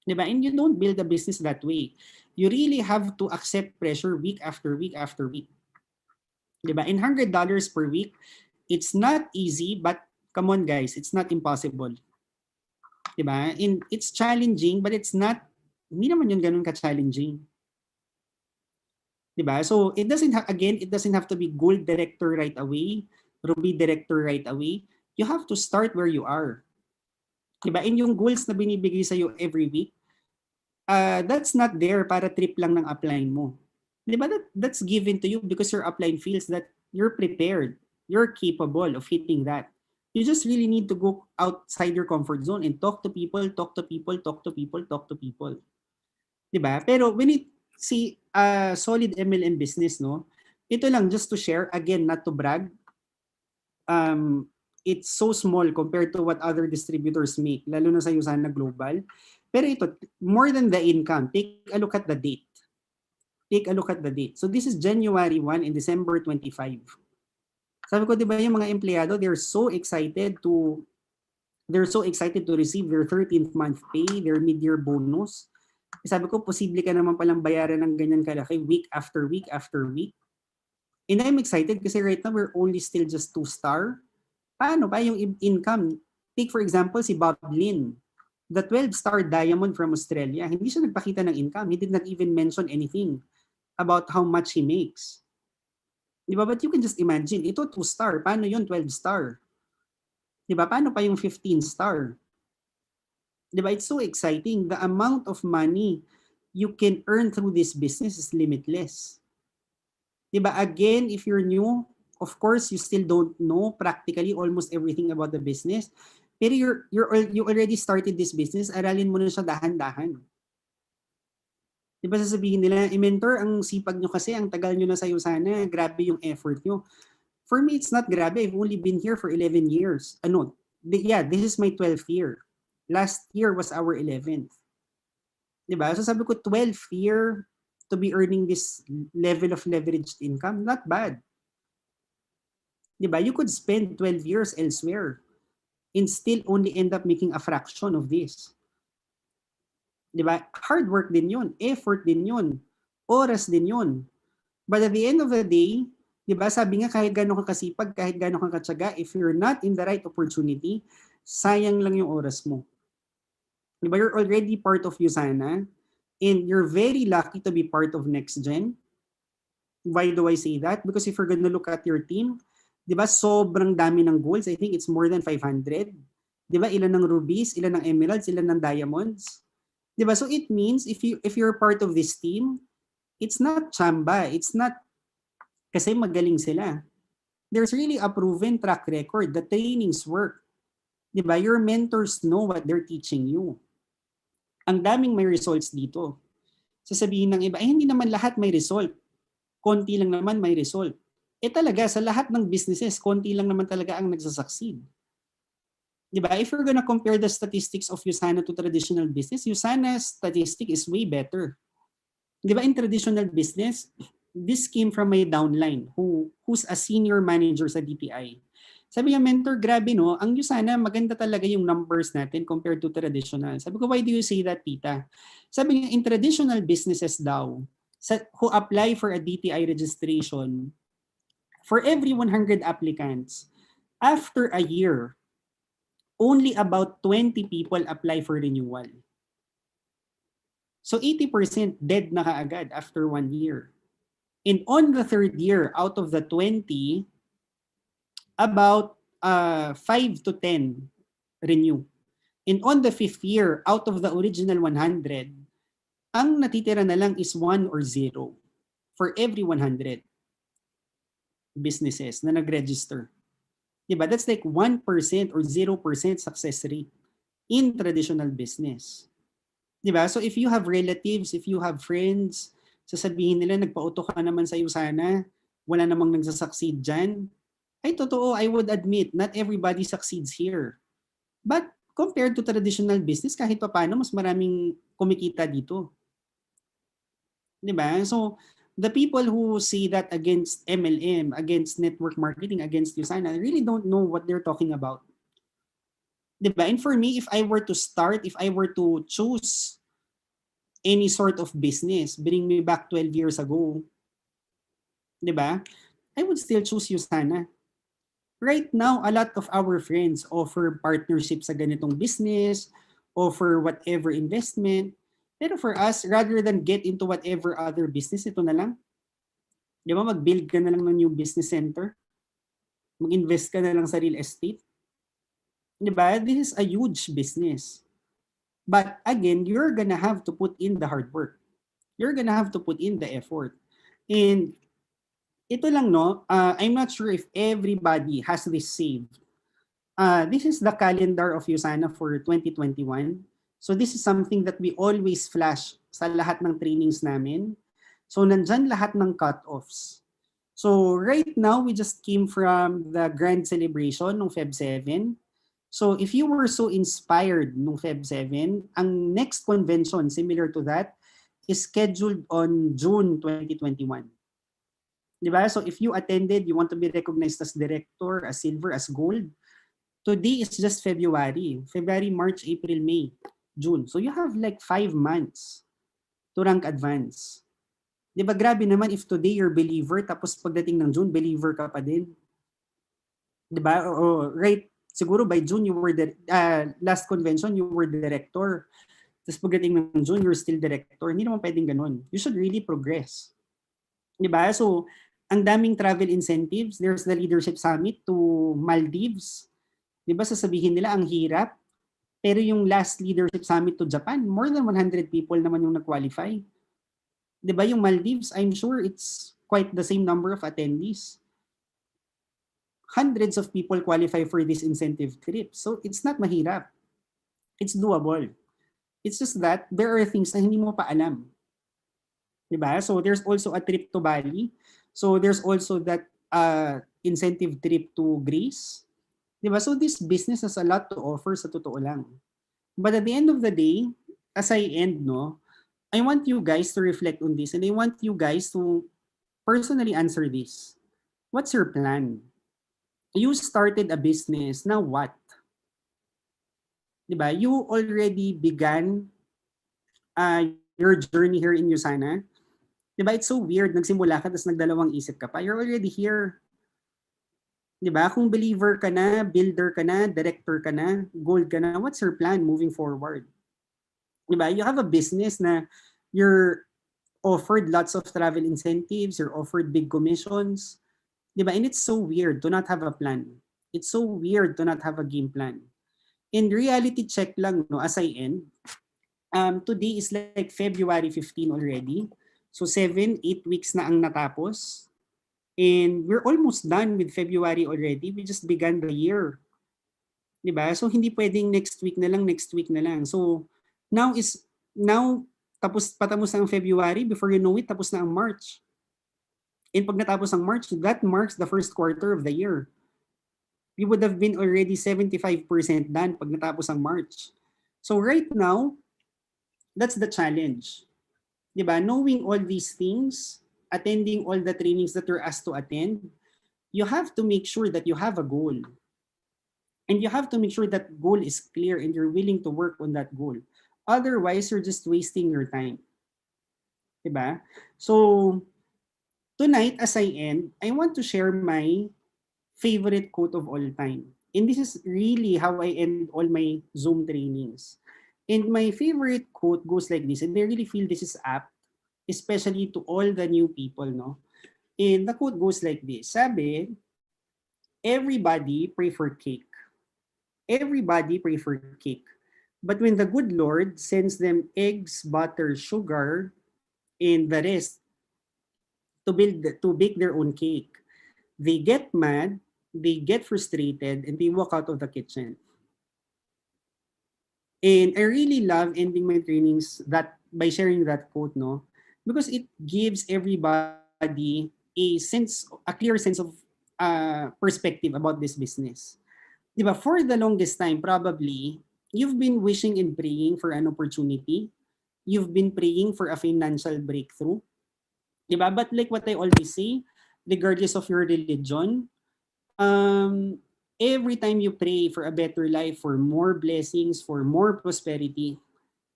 Diba? And you don't build a business that way. You really have to accept pressure week after week after week. Diba? In $100 per week, it's not easy, but come on guys, it's not impossible. Diba? And it's challenging, but it's not, hindi naman yun ganun ka-challenging. Diba? So it doesn't have to be gold director right away, ruby director right away. You have to start where you are. Diba? And yung goals na binibigay sa'yo every week, that's not there para trip lang ng upline mo. Diba? That's given to you because your upline feels that you're prepared, you're capable of hitting that. You just really need to go outside your comfort zone and talk to people. Diba? Pero when it see solid MLM business, no? Ito lang just to share, again, not to brag. It's so small compared to what other distributors make, lalo na sa Usana Global. Pero ito, more than the income, take a look at the date. So this is January 1 and December 25. Sabi ko, di ba yung mga empleyado, they're so excited to receive their 13th month pay, their mid-year bonus. Sabi ko, posible ka naman palang bayaran ng ganyan kalaki week after week after week. And I'm excited kasi right now, we're only still just 2-star. Paano ba yung income? Take for example, si Bob Lin, the 12-star diamond from Australia. Hindi siya nagpakita ng income. He did not even mention anything about how much he makes. Diba? But you can just imagine, ito 2-star. Paano yun 12-star? Diba? Paano pa yung 15-star? Diba? It's so exciting. The amount of money you can earn through this business is limitless. Diba? Again, if you're new, of course, you still don't know practically almost everything about the business. Pero you already started this business, aralin mo na siya dahan-dahan. Di ba sasabihin nila, mentor, ang sipag nyo kasi, ang tagal nyo na sa USANA, grabe yung effort nyo. For me, it's not grabe. I've only been here for 11 years. Yeah, this is my 12th year. Last year was our 11th. Di ba? So sabi ko, 12th year to be earning this level of leveraged income, not bad. Di ba? You could spend 12 years elsewhere and still only end up making a fraction of this. Di ba? Hard work din yun, effort din yun, oras din yun. But at the end of the day, di ba, sabi nga kahit gano'n ka kasipag, kahit gano'n ka katsaga, if you're not in the right opportunity, sayang lang yung oras mo. Di ba, you're already part of USANA and you're very lucky to be part of NextGen. Why do I say that? Because if you're gonna look at your team, di ba, sobrang dami ng goals. I think it's more than 500. Di ba, ilan ng rubies, ilan ng emeralds, ilan ng diamonds. Di ba, so it means if you're part of this team, it's not chamba, it's not kasi magaling sila. There's really a proven track record. The trainings work. Di ba? Your mentors know what they're teaching you. Ang daming may results dito. Sasabihin ng iba, hindi naman lahat may result. Konti lang naman may result. Talaga, sa lahat ng businesses, konti lang naman talaga ang nagsasucceed. Di ba? If you're gonna compare the statistics of USANA to traditional business, USANA's statistic is way better. Di ba, in traditional business, this came from my downline who's a senior manager sa DTI. Sabi niya, mentor, grabe no, ang USANA maganda talaga yung numbers natin compared to traditional. Sabi ko, why do you say that, tita? Sabi niya, in traditional businesses daw, who apply for a DTI registration, for every 100 applicants, after a year, only about 20 people apply for renewal. So 80% dead na kaagad after 1 year. And on the third year, out of the 20, about 5 to 10 renew. And on the fifth year, out of the original 100, ang natitira na lang is 1 or 0 for every 100 businesses na nag-register. Diba? That's like 1% or 0% success rate in traditional business. Diba? So if you have relatives, if you have friends, sasabihin nila, nagpa-auto ka naman sa USANA, wala namang nagsasucceed dyan. Ay, totoo, I would admit, not everybody succeeds here. But compared to traditional business, kahit pa paano, mas maraming kumikita dito. Diba? So, the people who say that against MLM, against network marketing, against USANA, really don't know what they're talking about. Diba? And for me, if I were to start, if I were to choose any sort of business, bring me back 12 years ago, diba? I would still choose USANA. Right now, a lot of our friends offer partnerships sa ganitong business, offer whatever investment. Pero for us, rather than get into whatever other business, ito na lang. Di ba, mag-build ka na lang ng new business center. Mag-invest ka na lang sa real estate. Di ba? This is a huge business. But again, you're gonna have to put in the hard work. You're gonna have to put in the effort. And ito lang, no, I'm not sure if everybody has this saved. This is the calendar of USANA for 2021. So this is something that we always flash sa lahat ng trainings namin. So nandyan lahat ng cut-offs. So right now, we just came from the grand celebration ng Feb 7. So if you were so inspired nung Feb 7, ang next convention similar to that is scheduled on June 2021. Diba? So if you attended, you want to be recognized as director, as silver, as gold, today is just February. February, March, April, May, June. So you have like 5 months to rank advance. Diba grabe naman if today you're believer, tapos pagdating ng June, believer ka pa din. Diba? Right. Siguro by June, you were last convention, you were director. Tapos pagdating ng June, you're still director. Hindi naman pwedeng ganun. You should really progress. Diba? So, ang daming travel incentives. There's the Leadership Summit to Maldives. Di ba sasabihin nila ang hirap? Pero yung last Leadership Summit to Japan, more than 100 people naman yung nag-qualify. Di ba yung Maldives, I'm sure it's quite the same number of attendees. Hundreds of people qualify for this incentive trip. So it's not mahirap. It's doable. It's just that there are things na hindi mo pa alam. Diba? So there's also a trip to Bali. So there's also that incentive trip to Greece. Diba? So this business has a lot to offer sa totoo lang. But at the end of the day, as I end, no, I want you guys to reflect on this and I want you guys to personally answer this. What's your plan? You started a business. Now what? Diba? You already began your journey here in Usana. Diba? It's so weird. Nagsimula ka, tapos nagdalawang isip ka pa. You're already here. Diba? Kung believer ka na, builder ka na, director ka na, gold ka na, what's your plan moving forward? Diba? You have a business na you're offered lots of travel incentives, you're offered big commissions. Diba? And it's so weird to not have a plan. It's so weird to not have a game plan. In reality check lang, no, as I end, today is like February 15 already. So 7, 8 weeks na ang natapos. And we're almost done with February already. We just began the year. Diba? So hindi pwedeng next week na lang. So now patapos na ang February, before you know it, tapos na ang March. And pag natapos ang March, that marks the first quarter of the year. We would have been already 75% done pag natapos ang March. So right now, that's the challenge. Diba? Knowing all these things, attending all the trainings that you're asked to attend, you have to make sure that you have a goal. And you have to make sure that goal is clear and you're willing to work on that goal. Otherwise, you're just wasting your time. Diba? So, tonight, as I end, I want to share my favorite quote of all time. And this is really how I end all my Zoom trainings. And my favorite quote goes like this, and I really feel this is apt, especially to all the new people, no? And the quote goes like this. Sabi, everybody pray for cake. Everybody pray for cake. But when the good Lord sends them eggs, butter, sugar, and the rest to bake their own cake, they get mad, they get frustrated, and they walk out of the kitchen. And I really love ending my trainings that by sharing that quote, no, because it gives everybody a clear sense of perspective about this business. Diba? For the longest time, probably you've been wishing and praying for an opportunity. You've been praying for a financial breakthrough. Diba? But like what I always say, regardless of your religion, every time you pray for a better life, for more blessings, for more prosperity,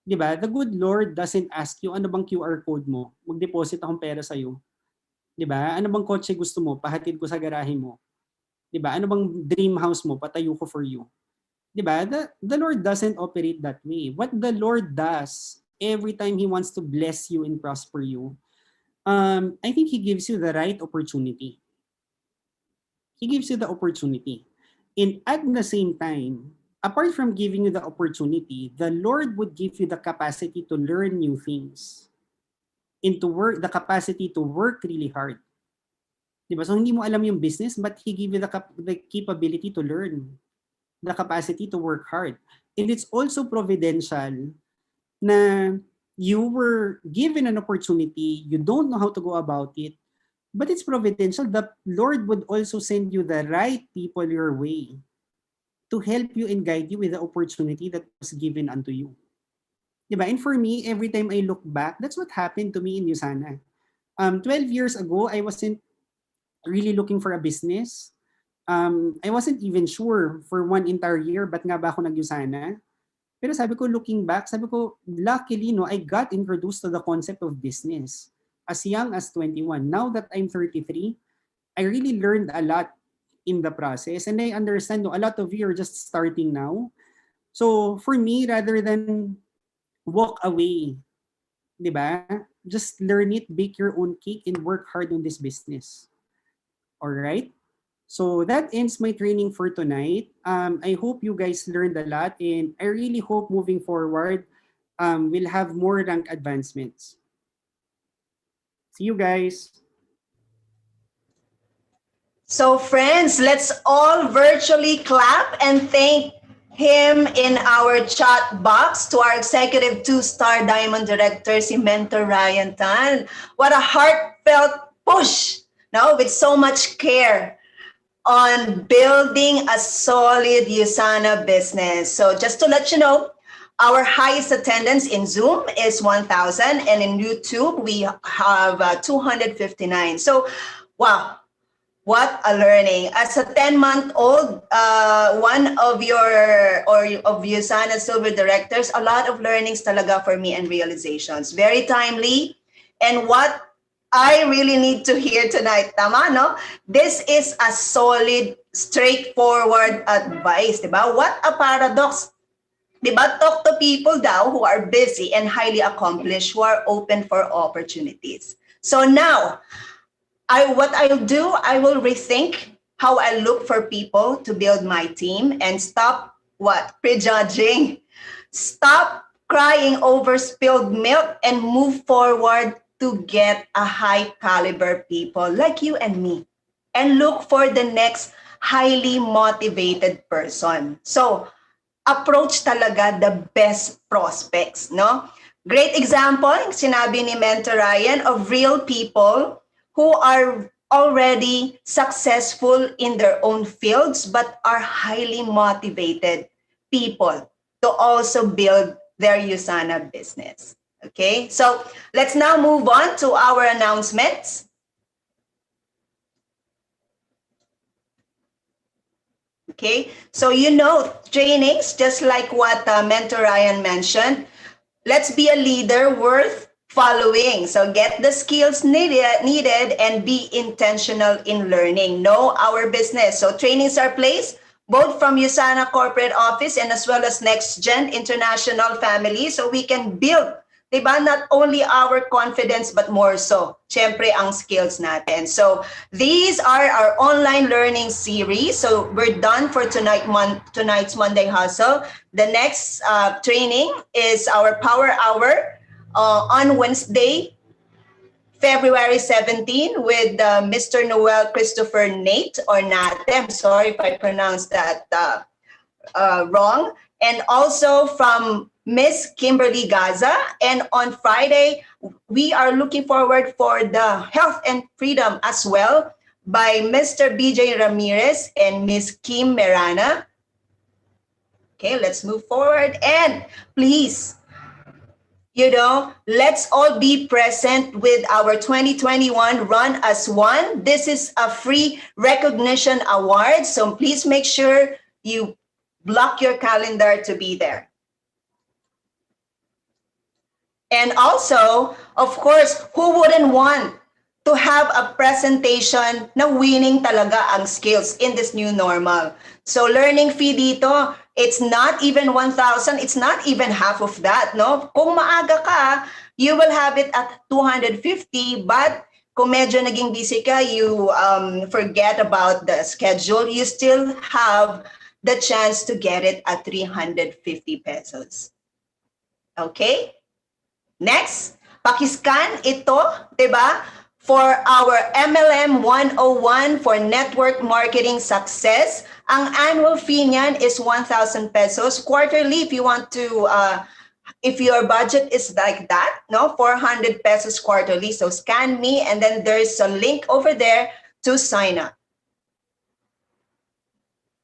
di ba? The good Lord doesn't ask you, ano bang QR code mo? Mag-deposit akong pera sa'yo. Di ba? Ano bang kotse gusto mo? Pahatid ko sa garahe mo. Di ba? Ano bang dream house mo? Patayo ko for you. Di ba? The Lord doesn't operate that way. What the Lord does, every time He wants to bless you and prosper you, I think He gives you the right opportunity. He gives you the opportunity. And at the same time, apart from giving you the opportunity, the Lord would give you the capacity to learn new things and to work, the capacity to work really hard. Diba? So hindi mo alam yung business, but He give you the capability to learn, the capacity to work hard. And it's also providential na you were given an opportunity, you don't know how to go about it, but it's providential. The Lord would also send you the right people your way to help you and guide you with the opportunity that was given unto you. Diba? And for me, every time I look back, that's what happened to me in Usana. 12 years ago, I wasn't really looking for a business. I wasn't even sure for one entire year, ba't nga ba ako nag-Usana? Pero sabi ko, looking back, sabi ko, luckily, no, I got introduced to the concept of business as young as 21. Now that I'm 33, I really learned a lot in the process. And I understand, no, a lot of you are just starting now. So for me, rather than walk away, di ba? Just learn it, bake your own cake, and work hard on this business. All right? So that ends my training for tonight. I hope you guys learned a lot, and I really hope moving forward, we'll have more rank advancements. See you guys. So friends, let's all virtually clap and thank him in our chat box to our executive two-star diamond director, si Mentor Ryan Tan. What a heartfelt push, no, with so much care on building a solid USANA business. So just to let you know, our highest attendance in Zoom is 1,000, and in YouTube we have 259. So, wow, what a learning. As a 10-month-old, one of your, or of USANA Silver Directors, a lot of learnings talaga for me and realizations. Very timely. And what I really need to hear tonight, tama, no? This is a solid, straightforward advice, diba? What a paradox. Diba? Talk to people daw who are busy and highly accomplished, who are open for opportunities. So now, what I'll do, I will rethink how I look for people to build my team and stop what? Prejudging. Stop crying over spilled milk and move forward to get a high caliber people like you and me. And look for the next highly motivated person. So, approach talaga the best prospects, no? Great example, sinabi ni Mentor Ryan, of real people who are already successful in their own fields but are highly motivated people to also build their USANA business. Okay, so let's now move on to our announcements. Okay, so trainings, just like what Mentor Ryan mentioned, let's be a leader worth following. So get the skills needed and be intentional in learning. Know our business. So trainings are placed both from USANA corporate office and as well as Next Gen International family, so we can build, diba, not only our confidence but more so, syempre, ang skills natin. So these are our online learning series. So we're done for tonight's Monday Hustle. The next training is our Power Hour on Wednesday, February 17, with Mr. Noel Christopher Nate, or Nate. I'm sorry if I pronounced that wrong. And also from Miss Kimberly Gaza. And on Friday, we are looking forward for the Health and Freedom as well by Mr. BJ Ramirez and Miss Kim Merana. Okay, let's move forward. And please, let's all be present with our 2021 Run as One. This is a free recognition award. So please make sure you block your calendar to be there. And also, of course, who wouldn't want to have a presentation na winning talaga ang skills in this new normal? So learning fee dito, it's not even 1,000, it's not even half of that, no? Kung maaga ka, you will have it at 250, but kung medyo naging busy ka, you forget about the schedule, you still have the chance to get it at 350 pesos. Okay? Next, pakiscan ito, diba? For our MLM 101 for network marketing success. Ang annual fee niyan is 1,000 pesos. Quarterly, if you want to, if your budget is like that, no, 400 pesos quarterly. So scan me, and then there's a link over there to sign up.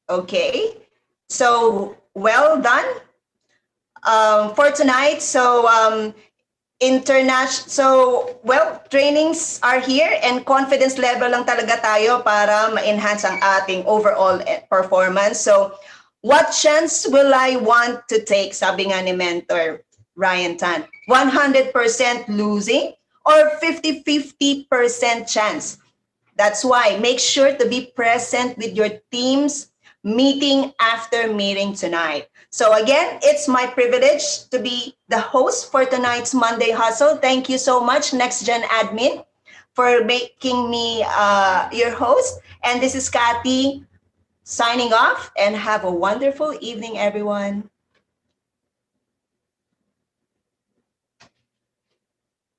Okay, so well done for tonight. So trainings are here, and confidence level lang talaga tayo para ma-enhance ang ating overall performance. So what chance will I want to take? Sabi nga ni Mentor Ryan Tan, 100% losing or 50-50% chance? That's why make sure to be present with your teams meeting after meeting tonight. So again, it's my privilege to be the host for tonight's Monday Hustle. Thank you so much, Next Gen Admin, for making me your host. And this is Kathy signing off, and have a wonderful evening, everyone.